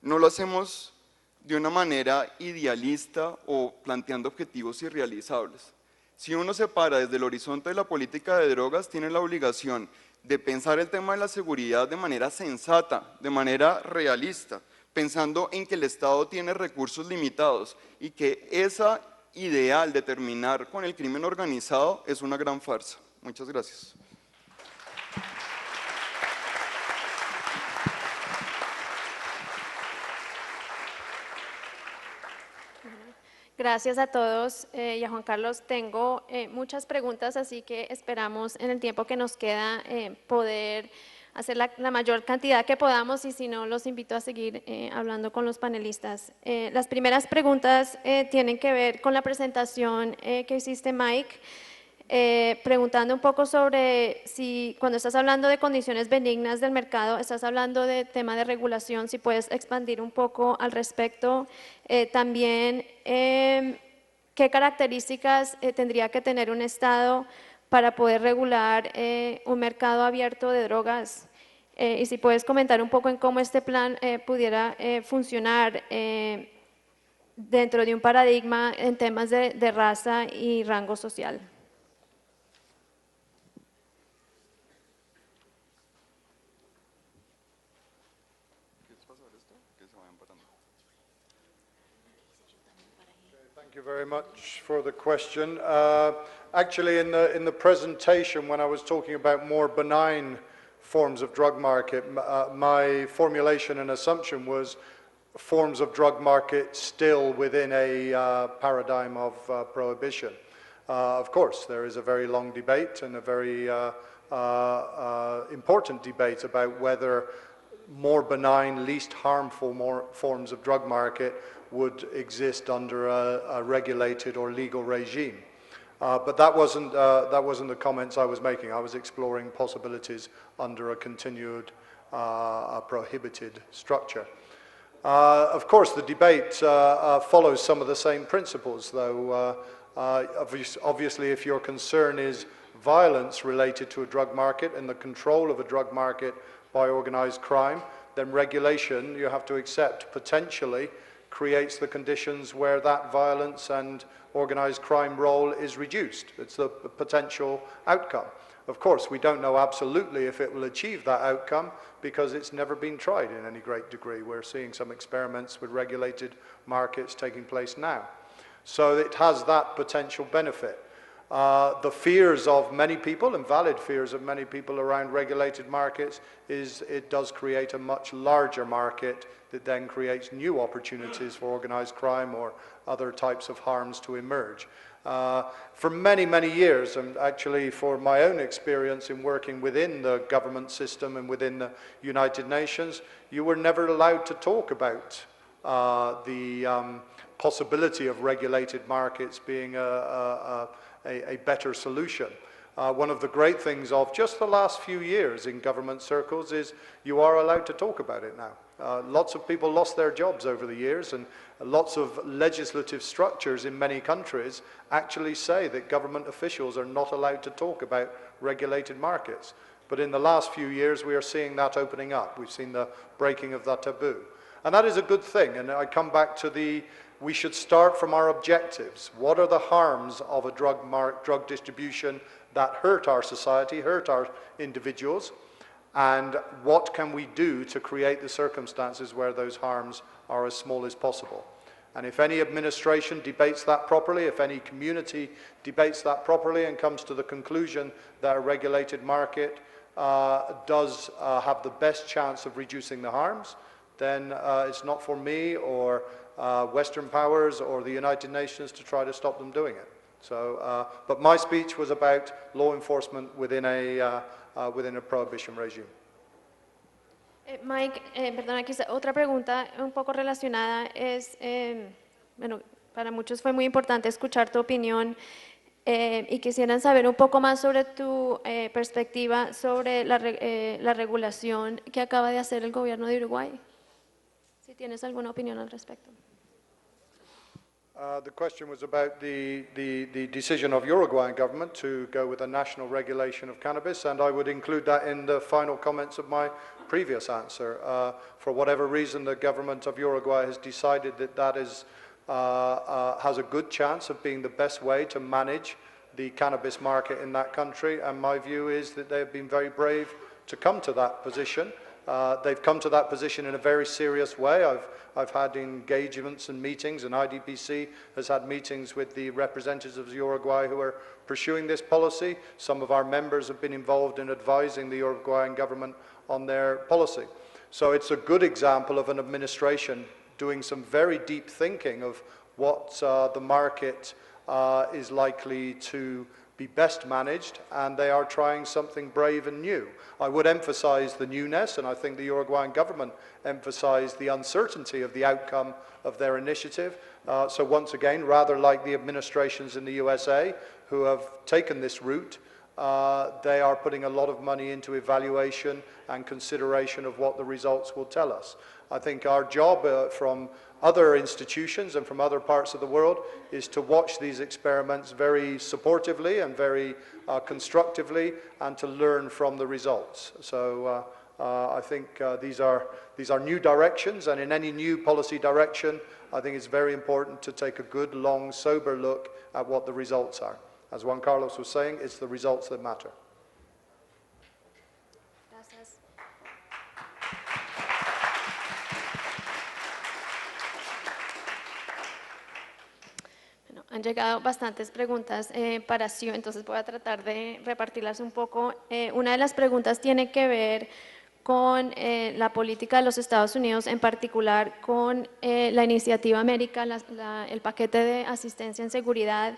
no lo hacemos de una manera idealista o planteando objetivos irrealizables. Si uno se para desde el horizonte de la política de drogas, tiene la obligación de pensar el tema de la seguridad de manera sensata, de manera realista, pensando en que el Estado tiene recursos limitados y que esa ideal de terminar con el crimen organizado es una gran farsa. Muchas gracias. Gracias a todos y a Juan Carlos. Tengo muchas preguntas, así que esperamos en el tiempo que nos queda poder hacer la mayor cantidad que podamos, y si no, los invito a seguir hablando con los panelistas. Las primeras preguntas tienen que ver con la presentación que hiciste, Mike. preguntando un poco sobre si cuando estás hablando de condiciones benignas del mercado, estás hablando de tema de regulación, si puedes expandir un poco al respecto. También, ¿qué características tendría que tener un Estado para poder regular un mercado abierto de drogas? Y si puedes comentar un poco en cómo este plan pudiera funcionar dentro de un paradigma en temas de raza y rango social. Thank you very much for the question. Actually, in the presentation, when I was talking about more benign forms of drug market, my formulation and assumption was forms of drug market still within a paradigm of prohibition. Of course, there is a very long debate and a very important debate about whether more benign, least harmful forms of drug market would exist under a regulated or legal regime. But that wasn't the comments I was making. I was exploring possibilities under a continued prohibited structure. Of course, the debate follows some of the same principles, though. Obviously, if your concern is violence related to a drug market and the control of a drug market by organized crime, then regulation, you have to accept, potentially creates the conditions where that violence and organized crime role is reduced. It's the potential outcome. Of course, we don't know absolutely if it will achieve that outcome because it's never been tried in any great degree. We're seeing some experiments with regulated markets taking place now. So it has that potential benefit. The fears of many people, and valid fears of many people around regulated markets, is it does create a much larger market that then creates new opportunities for organized crime or other types of harms to emerge. For many, many years, and actually for my own experience in working within the government system and within the United Nations, you were never allowed to talk about the possibility of regulated markets being a better solution. One of the great things of just the last few years in government circles is you are allowed to talk about it now. Lots of people lost their jobs over the years, and lots of legislative structures in many countries actually say that government officials are not allowed to talk about regulated markets. But in the last few years, we are seeing that opening up. We've seen the breaking of that taboo. And that is a good thing. And I come back to we should start from our objectives. What are the harms of a drug distribution that hurt our society, hurt our individuals? And what can we do to create the circumstances where those harms are as small as possible? And if any administration debates that properly, if any community debates that properly and comes to the conclusion that a regulated market does have the best chance of reducing the harms, then it's not for me or Western powers or the United Nations to try to stop them doing it. So, but my speech was about law enforcement within a prohibition regime. Mike, perdona, quizá otra pregunta un poco relacionada es, bueno, para muchos fue muy importante escuchar tu opinión y quisieran saber un poco más sobre tu perspectiva sobre la regulación que acaba de hacer el gobierno de Uruguay. Si tienes alguna opinión al respecto. The question was about the decision of Uruguayan government to go with a national regulation of cannabis, and I would include that in the final comments of my previous answer. For whatever reason, the government of Uruguay has decided that that is, has a good chance of being the best way to manage the cannabis market in that country, and my view is that they have been very brave to come to that position. They've come to that position in a very serious way. I've had engagements and meetings, and IDPC has had meetings with the representatives of Uruguay who are pursuing this policy. Some of our members have been involved in advising the Uruguayan government on their policy. So it's a good example of an administration doing some very deep thinking of what the market is likely to be best managed, and they are trying something brave and new. I would emphasize the newness, and I think the Uruguayan government emphasized the uncertainty of the outcome of their initiative. So once again, rather like the administrations in the USA who have taken this route, they are putting a lot of money into evaluation and consideration of what the results will tell us. I think our job from other institutions and from other parts of the world is to watch these experiments very supportively and very constructively, and to learn from the results. So I think these are new directions, and in any new policy direction, I think it's very important to take a good, long, sober look at what the results are. As Juan Carlos was saying, it's the results that matter. Gracias. Bueno, han llegado bastantes preguntas para Sue, entonces voy a tratar de repartirlas un poco. Una de las preguntas tiene que ver con la política de los Estados Unidos, en particular con la Iniciativa América, el paquete de asistencia en seguridad.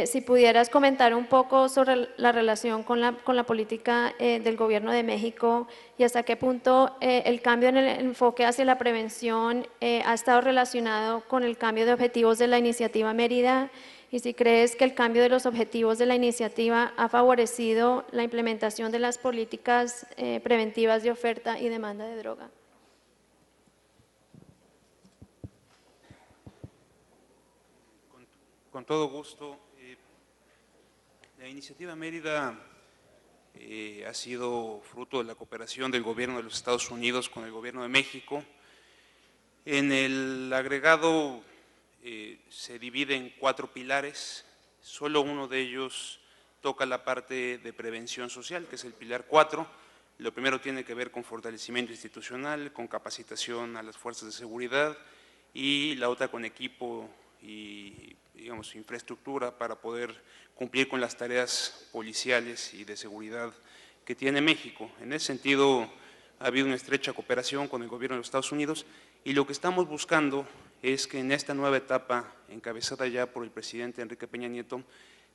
Si pudieras comentar un poco sobre la relación con la política del Gobierno de México y hasta qué punto el cambio en el enfoque hacia la prevención ha estado relacionado con el cambio de objetivos de la Iniciativa Mérida, y si crees que el cambio de los objetivos de la iniciativa ha favorecido la implementación de las políticas preventivas de oferta y demanda de droga. Con todo gusto. La Iniciativa Mérida ha sido fruto de la cooperación del Gobierno de los Estados Unidos con el Gobierno de México. En el agregado se divide en 4 pilares, solo uno de ellos toca la parte de prevención social, que es el pilar 4. Lo primero tiene que ver con fortalecimiento institucional, con capacitación a las fuerzas de seguridad, y la otra con equipo y, digamos, infraestructura para poder cumplir con las tareas policiales y de seguridad que tiene México. En ese sentido, ha habido una estrecha cooperación con el Gobierno de los Estados Unidos, y lo que estamos buscando es que en esta nueva etapa, encabezada ya por el presidente Enrique Peña Nieto,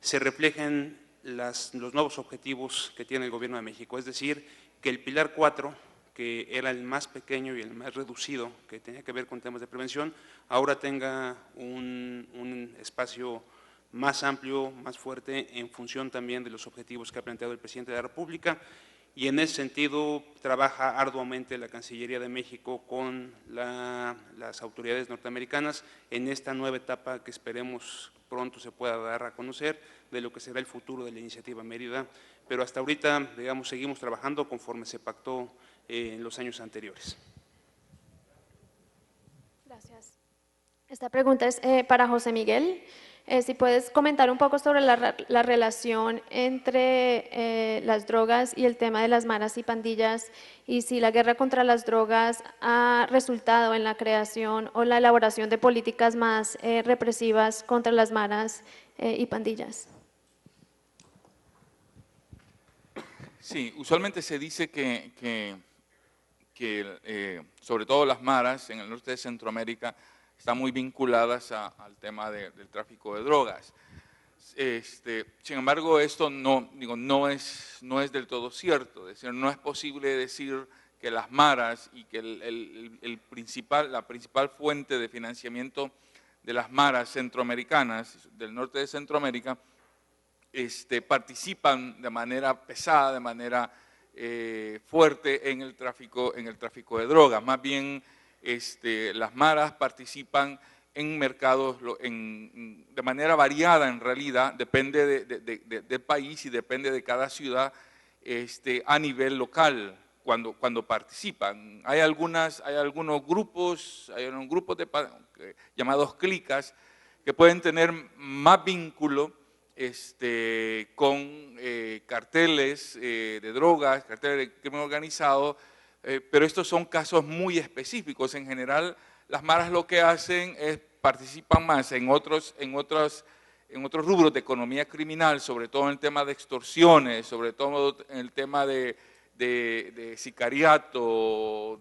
se reflejen los nuevos objetivos que tiene el Gobierno de México, es decir, que el pilar 4, que era el más pequeño y el más reducido, que tenía que ver con temas de prevención, ahora tenga un espacio más amplio, más fuerte, en función también de los objetivos que ha planteado el presidente de la República. Y en ese sentido trabaja arduamente la Cancillería de México con las autoridades norteamericanas en esta nueva etapa que esperemos pronto se pueda dar a conocer de lo que será el futuro de la Iniciativa Mérida, pero hasta ahorita, digamos, seguimos trabajando conforme se pactó en los años anteriores. Gracias. Esta pregunta es para José Miguel. Si puedes comentar un poco sobre la relación entre las drogas y el tema de las maras y pandillas, y si la guerra contra las drogas ha resultado en la creación o la elaboración de políticas más represivas contra las maras y pandillas. Sí, usualmente se dice que sobre todo las maras en el norte de Centroamérica están muy vinculadas al tema del tráfico de drogas. Sin embargo, esto no es del todo cierto. Es decir, no es posible decir que las maras y que la principal fuente de financiamiento de las maras centroamericanas, del norte de Centroamérica, participan de manera pesada, de manera fuerte en el tráfico de drogas. Más bien, las maras participan en mercados de manera variada, en realidad, depende del país y depende de cada ciudad a nivel local cuando participan. Hay algunos grupos llamados clicas que pueden tener más vínculo con carteles de drogas, carteles de crimen organizado, pero estos son casos muy específicos. En general, las maras lo que hacen es participan más en otros rubros de economía criminal, sobre todo en el tema de extorsiones, sobre todo en el tema de sicariato,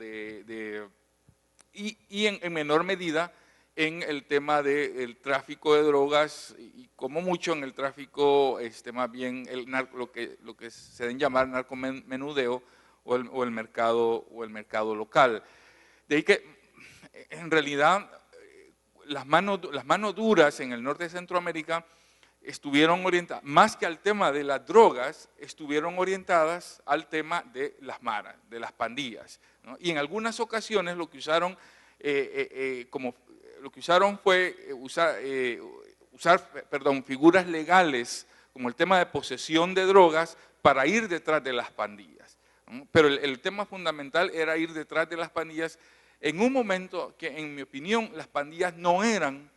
y en menor medida en el tema del tráfico de drogas y como mucho en el tráfico, más bien lo que se deben llamar narcomenudeo o el mercado local. De ahí que en realidad las manos duras en el norte de Centroamérica estuvieron orientadas, más que al tema de las drogas, estuvieron orientadas al tema de las maras, de las pandillas, ¿no? Y en algunas ocasiones lo que usaron fue usar figuras legales como el tema de posesión de drogas para ir detrás de las pandillas, ¿no? Pero el tema fundamental era ir detrás de las pandillas en un momento que, en mi opinión, las pandillas no eran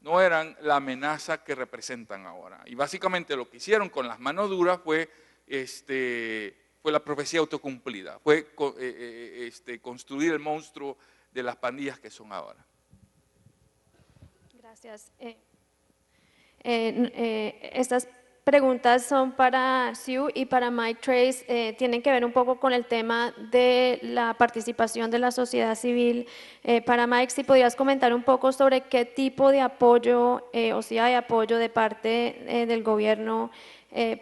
la amenaza que representan ahora. Y básicamente lo que hicieron con las manos duras fue la profecía autocumplida, fue construir el monstruo de las pandillas que son ahora. Gracias. Estas preguntas son para Sue y para Mike Trace, tienen que ver un poco con el tema de la participación de la sociedad civil. Para Mike, si podías comentar un poco sobre qué tipo de apoyo o si hay apoyo de parte del gobierno,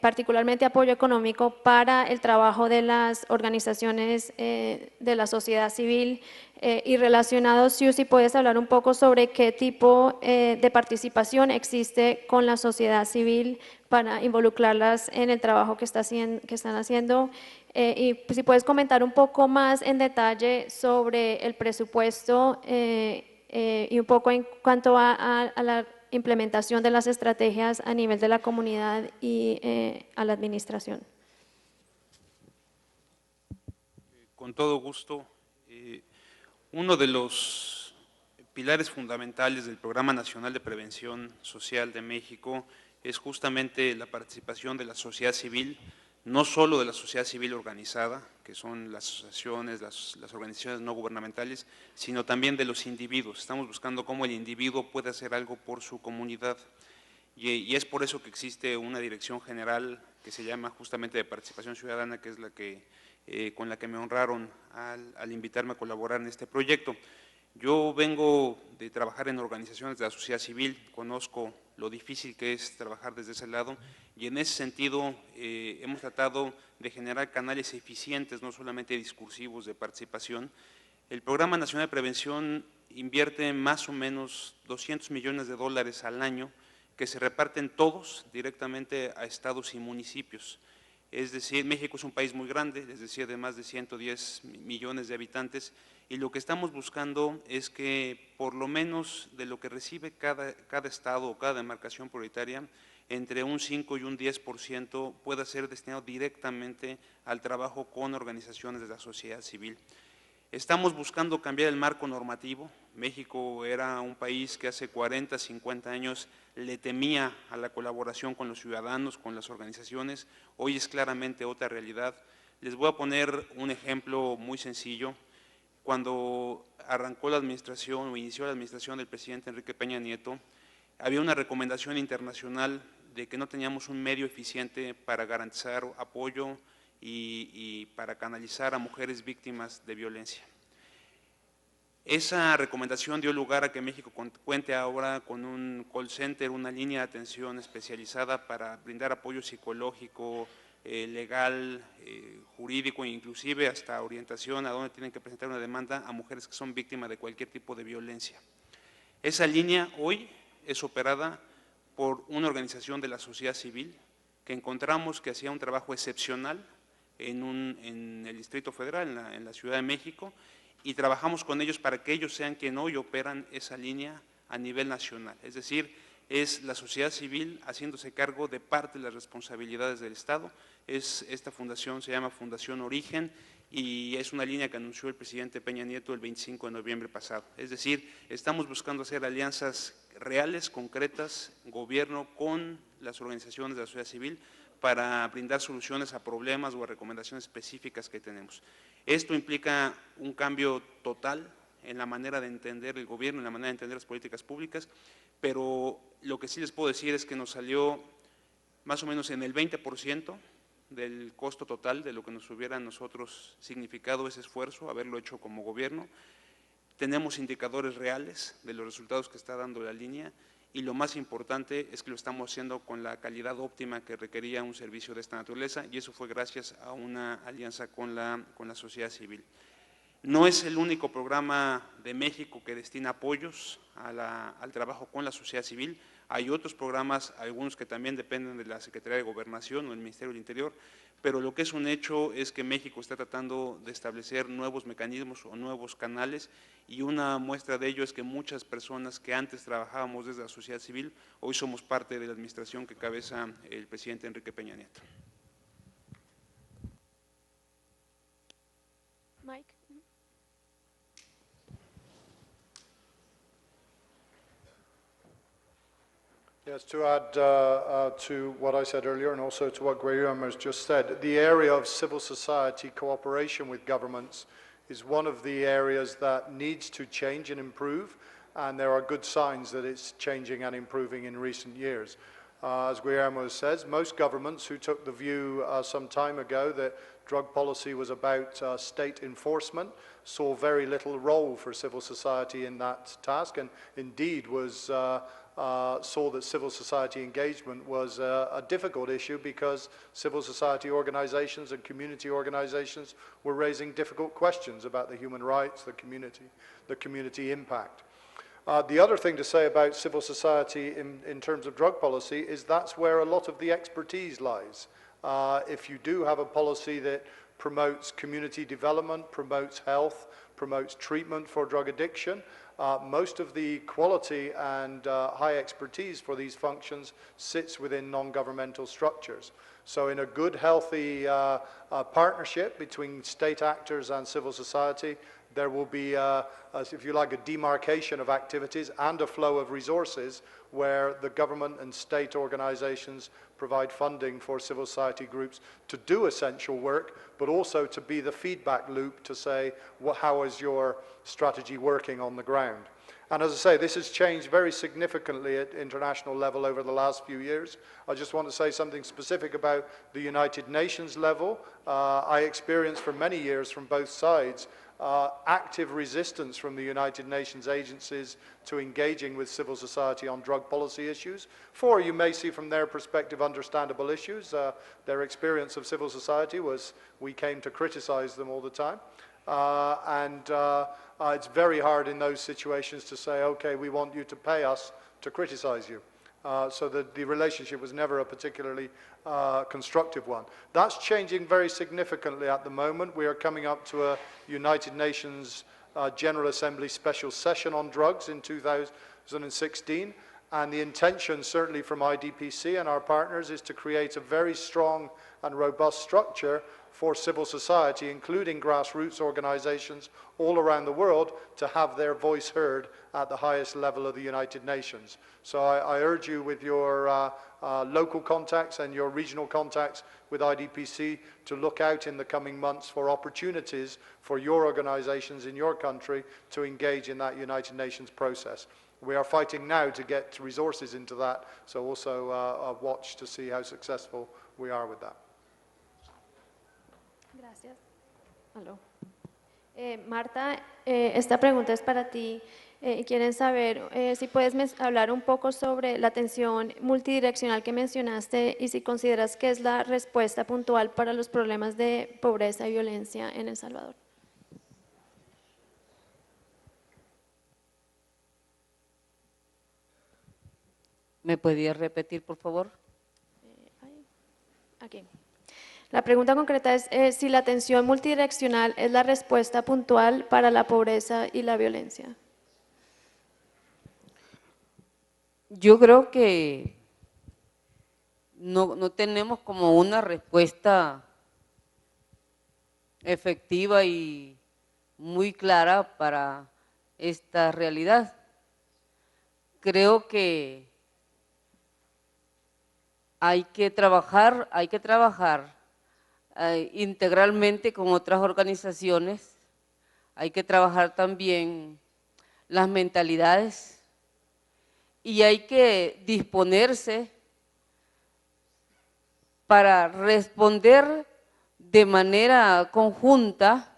particularmente apoyo económico para el trabajo de las organizaciones de la sociedad civil. Y relacionado, Sue, si puedes hablar un poco sobre qué tipo de participación existe con la sociedad civil para involucrarlas en el trabajo que están haciendo. Y si puedes comentar un poco más en detalle sobre el presupuesto y un poco en cuanto a la implementación de las estrategias a nivel de la comunidad y a la administración. Con todo gusto. Uno de los pilares fundamentales del Programa Nacional de Prevención Social de México es justamente la participación de la sociedad civil, no solo de la sociedad civil organizada, que son las asociaciones, las organizaciones no gubernamentales, sino también de los individuos. Estamos buscando cómo el individuo puede hacer algo por su comunidad. Y es por eso que existe una dirección general que se llama justamente de participación ciudadana, que es la que con la que me honraron al invitarme a colaborar en este proyecto. Yo vengo de trabajar en organizaciones de la sociedad civil, conozco lo difícil que es trabajar desde ese lado y en ese sentido hemos tratado de generar canales eficientes, no solamente discursivos de participación. El Programa Nacional de Prevención invierte más o menos $200 millones al año que se reparten todos directamente a estados y municipios. Es decir, México es un país muy grande, es decir, de más de 110 millones de habitantes, y lo que estamos buscando es que por lo menos de lo que recibe cada estado o cada demarcación prioritaria, entre un 5 y un 10% pueda ser destinado directamente al trabajo con organizaciones de la sociedad civil. Estamos buscando cambiar el marco normativo. México era un país que hace 40, 50 años le temía a la colaboración con los ciudadanos, con las organizaciones. Hoy es claramente otra realidad. Les voy a poner un ejemplo muy sencillo. Cuando arrancó la administración o inició la administración del presidente Enrique Peña Nieto, había una recomendación internacional de que no teníamos un medio eficiente para garantizar apoyo y para canalizar a mujeres víctimas de violencia. Esa recomendación dio lugar a que México cuente ahora con un call center, una línea de atención especializada para brindar apoyo psicológico, legal, jurídico e inclusive hasta orientación a dónde tienen que presentar una demanda a mujeres que son víctimas de cualquier tipo de violencia. Esa línea hoy es operada por una organización de la sociedad civil que encontramos que hacía un trabajo excepcional en el Distrito Federal, en la Ciudad de México, y trabajamos con ellos para que ellos sean quien hoy operan esa línea a nivel nacional. Es decir, es la sociedad civil haciéndose cargo de parte de las responsabilidades del Estado. Esta fundación se llama Fundación Origen y es una línea que anunció el presidente Peña Nieto el 25 de noviembre pasado. Es decir, estamos buscando hacer alianzas reales, concretas, gobierno con las organizaciones de la sociedad civil para brindar soluciones a problemas o a recomendaciones específicas que tenemos. Esto implica un cambio total en la manera de entender el gobierno, en la manera de entender las políticas públicas, pero lo que sí les puedo decir es que nos salió más o menos en el 20% del costo total de lo que nos hubiera a nosotros significado ese esfuerzo, haberlo hecho como gobierno. tenemos indicadores reales de los resultados que está dando la línea y lo más importante es que lo estamos haciendo con la calidad óptima que requería un servicio de esta naturaleza y eso fue gracias a una alianza con la sociedad civil. No es el único programa de México que destina apoyos al trabajo con la sociedad civil. Hay otros programas, algunos que también dependen de la Secretaría de Gobernación o el Ministerio del Interior, pero lo que es un hecho es que México está tratando de establecer nuevos mecanismos o nuevos canales y una muestra de ello es que muchas personas que antes trabajábamos desde la sociedad civil, hoy somos parte de la administración que cabeza el presidente Enrique Peña Nieto. Mike. Yes, to add to what I said earlier and also to what Guillermo has just said, the area of civil society cooperation with governments is one of the areas that needs to change and improve, and there are good signs that it's changing and improving in recent years. As Guillermo says, most governments who took the view some time ago that drug policy was about state enforcement saw very little role for civil society in that task, and indeed saw that civil society engagement was a difficult issue because civil society organizations and community organizations were raising difficult questions about the human rights, the community impact. The other thing to say about civil society in terms of drug policy is that's where a lot of the expertise lies. If you do have a policy that promotes community development, promotes health, promotes treatment for drug addiction, most of the quality and high expertise for these functions sits within non-governmental structures. So in a good, healthy partnership between state actors and civil society, there will be, if you like, a demarcation of activities and a flow of resources where the government and state organizations provide funding for civil society groups to do essential work, but also to be the feedback loop to say, well, how is your strategy working on the ground? And as I say, this has changed very significantly at international level over the last few years. I just want to say something specific about the United Nations level. I experienced for many years from both sides active resistance from the United Nations agencies to engaging with civil society on drug policy issues. For, you may see from their perspective, understandable issues. Their experience of civil society was we came to criticize them all the time. It's very hard in those situations to say, okay, we want you to pay us to criticize you. So that the relationship was never a particularly constructive one. That's changing very significantly at the moment. We are coming up to a United Nations General Assembly special session on drugs in 2016, and the intention, certainly from IDPC and our partners, is to create a very strong and robust structure for civil society, including grassroots organizations all around the world, to have their voice heard at the highest level of the United Nations. So I urge you with your local contacts and your regional contacts with IDPC to look out in the coming months for opportunities for your organizations in your country to engage in that United Nations process. We are fighting now to get resources into that, so also watch to see how successful we are with that. Gracias. Aló. Marta, esta pregunta es para ti. Quieren saber si puedes hablar un poco sobre la atención multidireccional que mencionaste y si consideras que es la respuesta puntual para los problemas de pobreza y violencia en El Salvador. ¿Me podías repetir, por favor? Aquí. La pregunta concreta es si la atención multidireccional es la respuesta puntual para la pobreza y la violencia. Yo creo que no tenemos como una respuesta efectiva y muy clara para esta realidad. Creo que hay que trabajar integralmente con otras organizaciones, hay que trabajar también las mentalidades y hay que disponerse para responder de manera conjunta,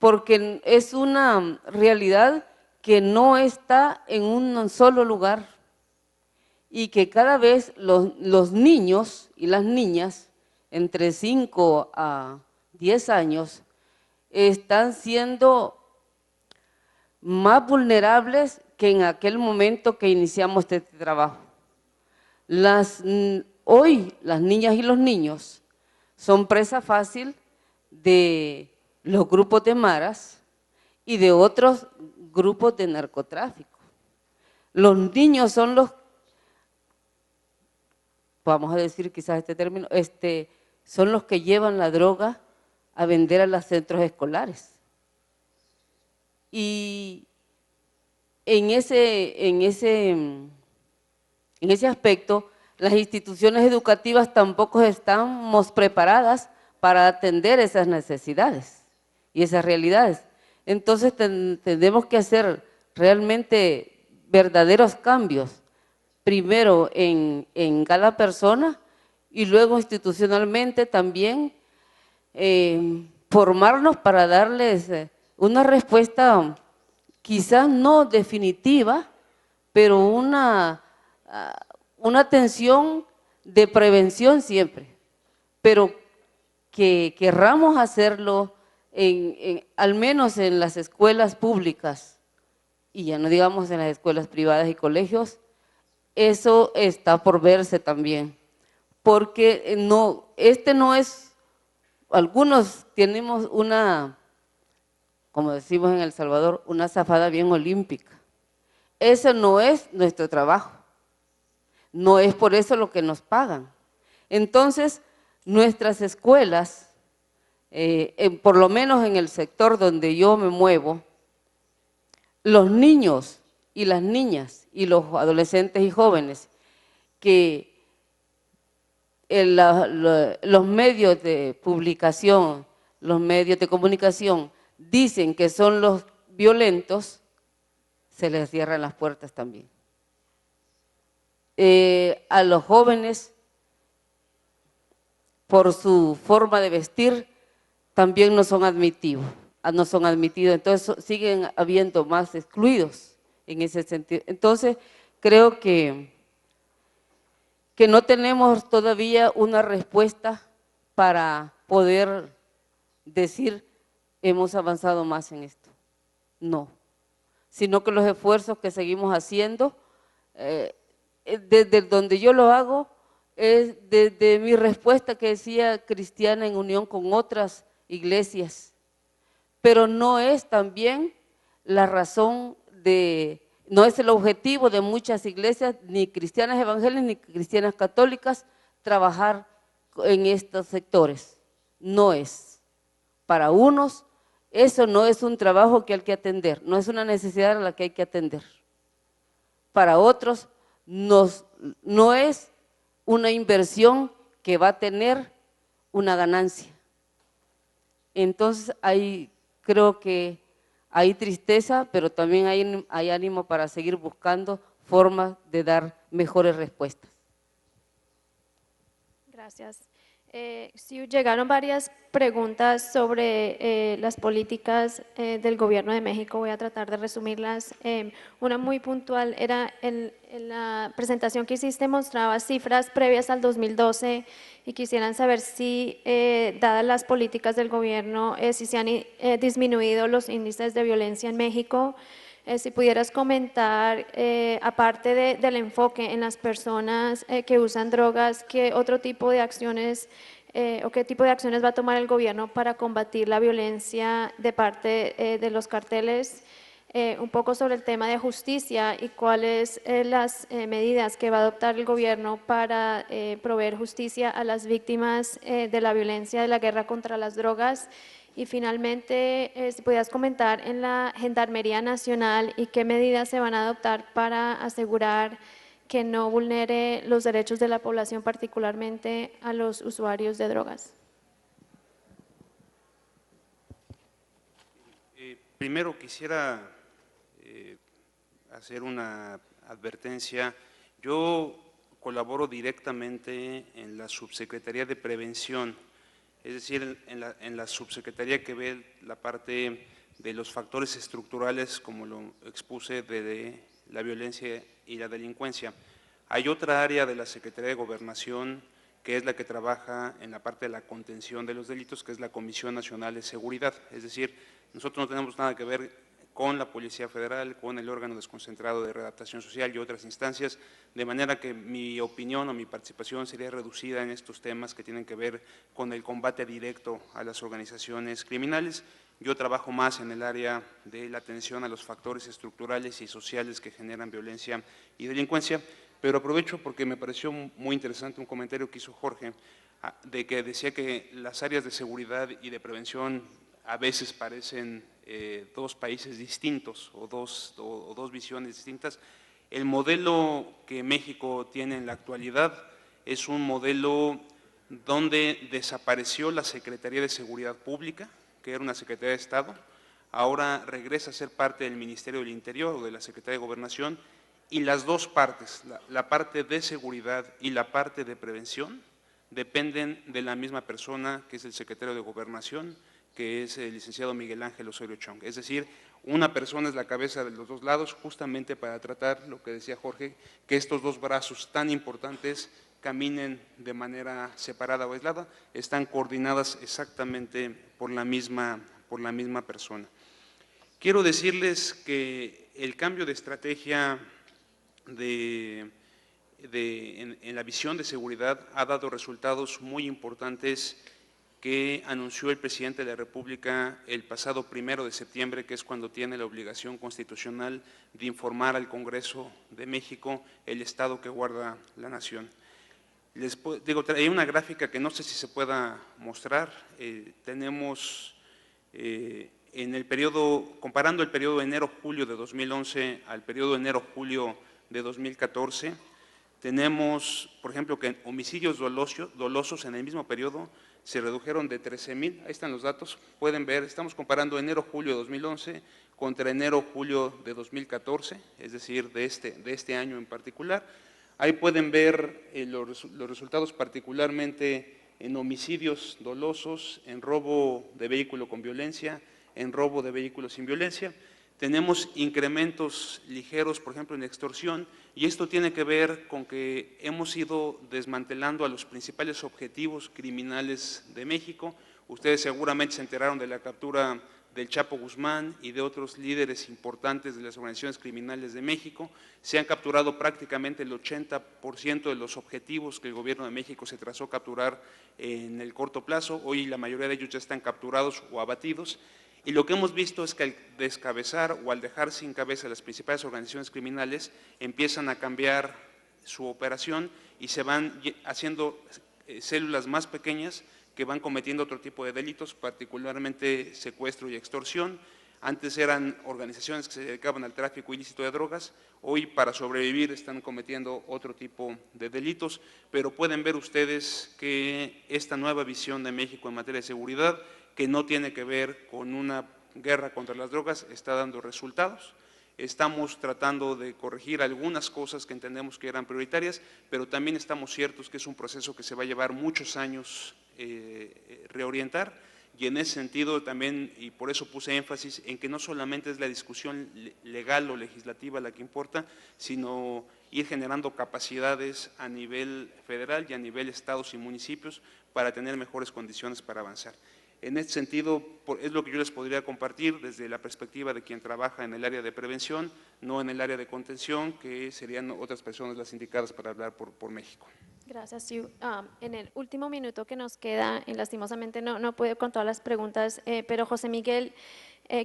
porque es una realidad que no está en un solo lugar y que cada vez los niños y las niñas entre 5 a 10 años están siendo más vulnerables que en aquel momento que iniciamos este trabajo. Hoy las niñas y los niños son presa fácil de los grupos de maras y de otros grupos de narcotráfico. Los niños son los, vamos a decir quizás este término, son los que llevan la droga a vender a los centros escolares. Y en ese aspecto, las instituciones educativas tampoco estamos preparadas para atender esas necesidades y esas realidades. Entonces tenemos que hacer realmente verdaderos cambios, primero en cada persona y luego institucionalmente también formarnos para darles una respuesta quizás no definitiva, pero una atención de prevención siempre, pero que querramos hacerlo al menos en las escuelas públicas y ya no digamos en las escuelas privadas y colegios, eso está por verse también, porque no es, algunos tenemos una, como decimos en El Salvador, una zafada bien olímpica. Eso no es nuestro trabajo, no es por eso lo que nos pagan. Entonces, nuestras escuelas, por lo menos en el sector donde yo me muevo, los niños y las niñas y los adolescentes y jóvenes que los medios de publicación, los medios de comunicación dicen que son los violentos, se les cierran las puertas también. A los jóvenes, por su forma de vestir, también no son admitidos, entonces siguen habiendo más excluidos en ese sentido. Entonces, creo que no tenemos todavía una respuesta para poder decir hemos avanzado más en esto. No, sino que los esfuerzos que seguimos haciendo, desde donde yo lo hago, es desde mi respuesta que decía cristiana en unión con otras iglesias, pero no es también la razón no es el objetivo de muchas iglesias, ni cristianas evangélicas ni cristianas católicas, trabajar en estos sectores. No es. Para unos, eso no es un trabajo que hay que atender, no es una necesidad a la que hay que atender. Para otros, no es una inversión que va a tener una ganancia. Entonces, creo que hay tristeza, pero también hay ánimo para seguir buscando formas de dar mejores respuestas. Gracias. Sí, llegaron varias preguntas sobre las políticas del Gobierno de México. Voy a tratar de resumirlas. Una muy puntual era en la presentación que hiciste mostraba cifras previas al 2012 y quisieran saber si, dadas las políticas del gobierno, si se han disminuido los índices de violencia en México. Si pudieras comentar, aparte del enfoque en las personas que usan drogas, ¿qué otro tipo de acciones o qué tipo de acciones va a tomar el gobierno para combatir la violencia de parte de los carteles? Un poco sobre el tema de justicia y cuáles las medidas que va a adoptar el gobierno para proveer justicia a las víctimas de la violencia de la guerra contra las drogas. Y finalmente, si pudieras comentar en la Gendarmería Nacional y qué medidas se van a adoptar para asegurar que no vulnere los derechos de la población, particularmente a los usuarios de drogas. Primero quisiera hacer una advertencia. Yo colaboro directamente en la Subsecretaría de Prevención es decir, en la subsecretaría que ve la parte de los factores estructurales, como lo expuse, de la violencia y la delincuencia. Hay otra área de la Secretaría de Gobernación que es la que trabaja en la parte de la contención de los delitos, que es la Comisión Nacional de Seguridad. Es decir, nosotros no tenemos nada que ver con la Policía Federal, con el órgano desconcentrado de readaptación social y otras instancias, de manera que mi opinión o mi participación sería reducida en estos temas que tienen que ver con el combate directo a las organizaciones criminales. Yo trabajo más en el área de la atención a los factores estructurales y sociales que generan violencia y delincuencia, pero aprovecho porque me pareció muy interesante un comentario que hizo Jorge, de que decía que las áreas de seguridad y de prevención a veces parecen dos países distintos o dos visiones distintas. El modelo que México tiene en la actualidad es un modelo donde desapareció la Secretaría de Seguridad Pública, que era una Secretaría de Estado, ahora regresa a ser parte del Ministerio del Interior o de la Secretaría de Gobernación, y las dos partes, la parte de seguridad y la parte de prevención, dependen de la misma persona, que es el secretario de Gobernación, que es el licenciado Miguel Ángel Osorio Chong. Es decir, una persona es la cabeza de los dos lados, justamente para tratar, lo que decía Jorge, que estos dos brazos tan importantes caminen de manera separada o aislada, están coordinadas exactamente por la misma persona. Quiero decirles que el cambio de estrategia en la visión de seguridad ha dado resultados muy importantes que anunció el presidente de la República el pasado 1 de septiembre, que es cuando tiene la obligación constitucional de informar al Congreso de México el estado que guarda la nación. Les digo, hay una gráfica que no sé si se pueda mostrar. Tenemos en el periodo, comparando el periodo de enero-julio de 2011 al periodo de enero-julio de 2014, tenemos, por ejemplo, que homicidios dolosos en el mismo periodo se redujeron de 13,000, ahí están los datos, pueden ver, estamos comparando enero-julio de 2011 contra enero-julio de 2014, es decir, de este año en particular. Ahí pueden ver los resultados particularmente en homicidios dolosos, en robo de vehículo con violencia, en robo de vehículos sin violencia. Tenemos incrementos ligeros, por ejemplo, en extorsión, y esto tiene que ver con que hemos ido desmantelando a los principales objetivos criminales de México. Ustedes seguramente se enteraron de la captura del Chapo Guzmán y de otros líderes importantes de las organizaciones criminales de México. Se han capturado prácticamente el 80% de los objetivos que el gobierno de México se trazó capturar en el corto plazo. Hoy la mayoría de ellos ya están capturados o abatidos. Y lo que hemos visto es que al descabezar o al dejar sin cabeza las principales organizaciones criminales, empiezan a cambiar su operación y se van haciendo células más pequeñas que van cometiendo otro tipo de delitos, particularmente secuestro y extorsión. Antes eran organizaciones que se dedicaban al tráfico ilícito de drogas, hoy para sobrevivir están cometiendo otro tipo de delitos, pero pueden ver ustedes que esta nueva visión de México en materia de seguridad, que no tiene que ver con una guerra contra las drogas, está dando resultados. Estamos tratando de corregir algunas cosas que entendemos que eran prioritarias, pero también estamos ciertos que es un proceso que se va a llevar muchos años reorientar, y en ese sentido también, y por eso puse énfasis en que no solamente es la discusión legal o legislativa la que importa, sino ir generando capacidades a nivel federal y a nivel estados y municipios para tener mejores condiciones para avanzar. En este sentido, es lo que yo les podría compartir desde la perspectiva de quien trabaja en el área de prevención, no en el área de contención, que serían otras personas las indicadas para hablar por México. Gracias, Yu. En el último minuto que nos queda, y lastimosamente no puedo con todas las preguntas, pero José Miguel,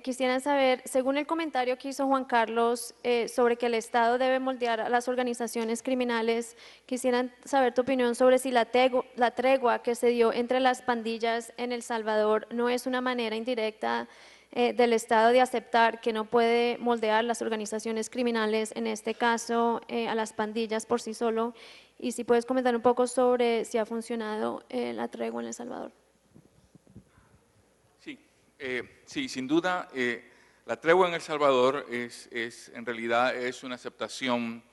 quisiera saber, según el comentario que hizo Juan Carlos sobre que el Estado debe moldear a las organizaciones criminales, quisieran saber tu opinión sobre si la tregua que se dio entre las pandillas en El Salvador no es una manera indirecta del Estado de aceptar que no puede moldear las organizaciones criminales, en este caso a las pandillas por sí solo, y si puedes comentar un poco sobre si ha funcionado la tregua en El Salvador. Sí, sin duda, la tregua en El Salvador en realidad es una aceptación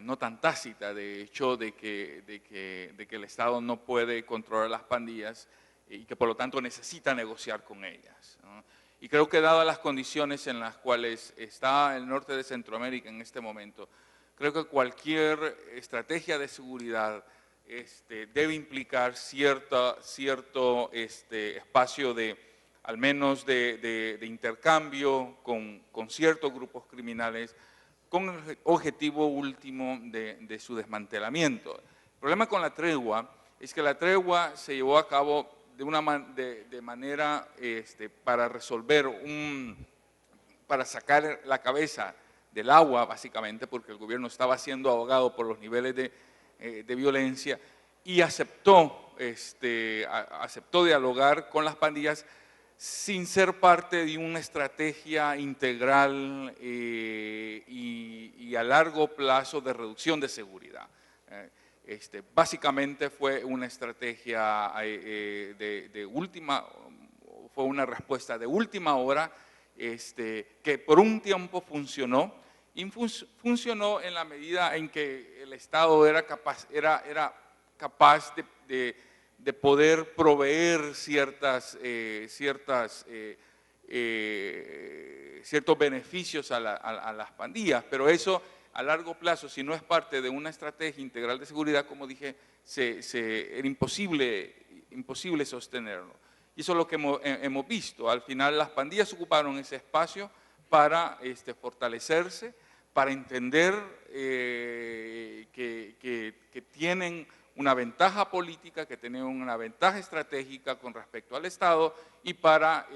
no tan tácita, de hecho, de que el Estado no puede controlar las pandillas y que por lo tanto necesita negociar con ellas, ¿no? Y creo que dadas las condiciones en las cuales está el norte de Centroamérica en este momento, creo que cualquier estrategia de seguridad debe implicar cierto espacio al menos de intercambio con ciertos grupos criminales, con el objetivo último de su desmantelamiento. El problema con la tregua es que la tregua se llevó a cabo de manera para resolver para sacar la cabeza del agua, básicamente, porque el gobierno estaba siendo ahogado por los niveles de violencia, y aceptó dialogar con las pandillas sin ser parte de una estrategia integral y a largo plazo de reducción de seguridad. Básicamente fue una estrategia fue una respuesta de última hora que por un tiempo funcionó, y funcionó en la medida en que el Estado era capaz de poder proveer ciertos beneficios a las pandillas, pero eso a largo plazo, si no es parte de una estrategia integral de seguridad, como dije, era imposible sostenerlo. Y eso es lo que hemos visto. Al final las pandillas ocuparon ese espacio para fortalecerse, para entender que tienen una ventaja política, que tienen una ventaja estratégica con respecto al Estado, y para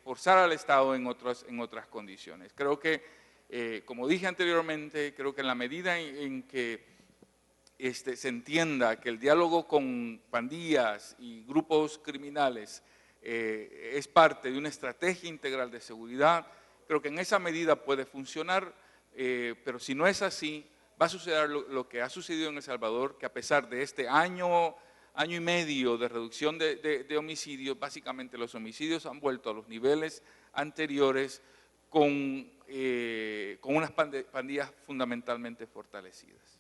forzar al Estado en otras condiciones. Creo que, como dije anteriormente, creo que en la medida en que se entienda que el diálogo con pandillas y grupos criminales es parte de una estrategia integral de seguridad, creo que en esa medida puede funcionar, pero si no es así, va a suceder lo que ha sucedido en El Salvador, que a pesar de este año y medio de reducción de homicidios, básicamente los homicidios han vuelto a los niveles anteriores con unas pandillas fundamentalmente fortalecidas.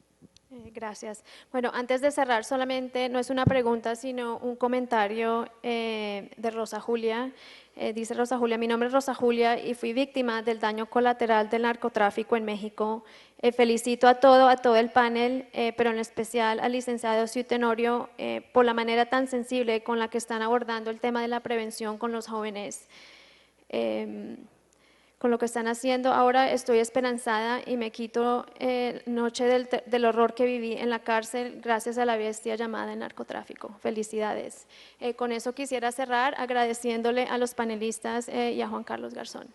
Gracias. Bueno, antes de cerrar, solamente no es una pregunta, sino un comentario de Rosa Julia. Dice Rosa Julia: mi nombre es Rosa Julia y fui víctima del daño colateral del narcotráfico en México. Felicito a todo el panel, pero en especial al licenciado Ciu Tenorio por la manera tan sensible con la que están abordando el tema de la prevención con los jóvenes. Con lo que están haciendo ahora estoy esperanzada y me quito noche del horror que viví en la cárcel gracias a la bestia llamada el narcotráfico. Felicidades. Con eso quisiera cerrar agradeciéndole a los panelistas y a Juan Carlos Garzón.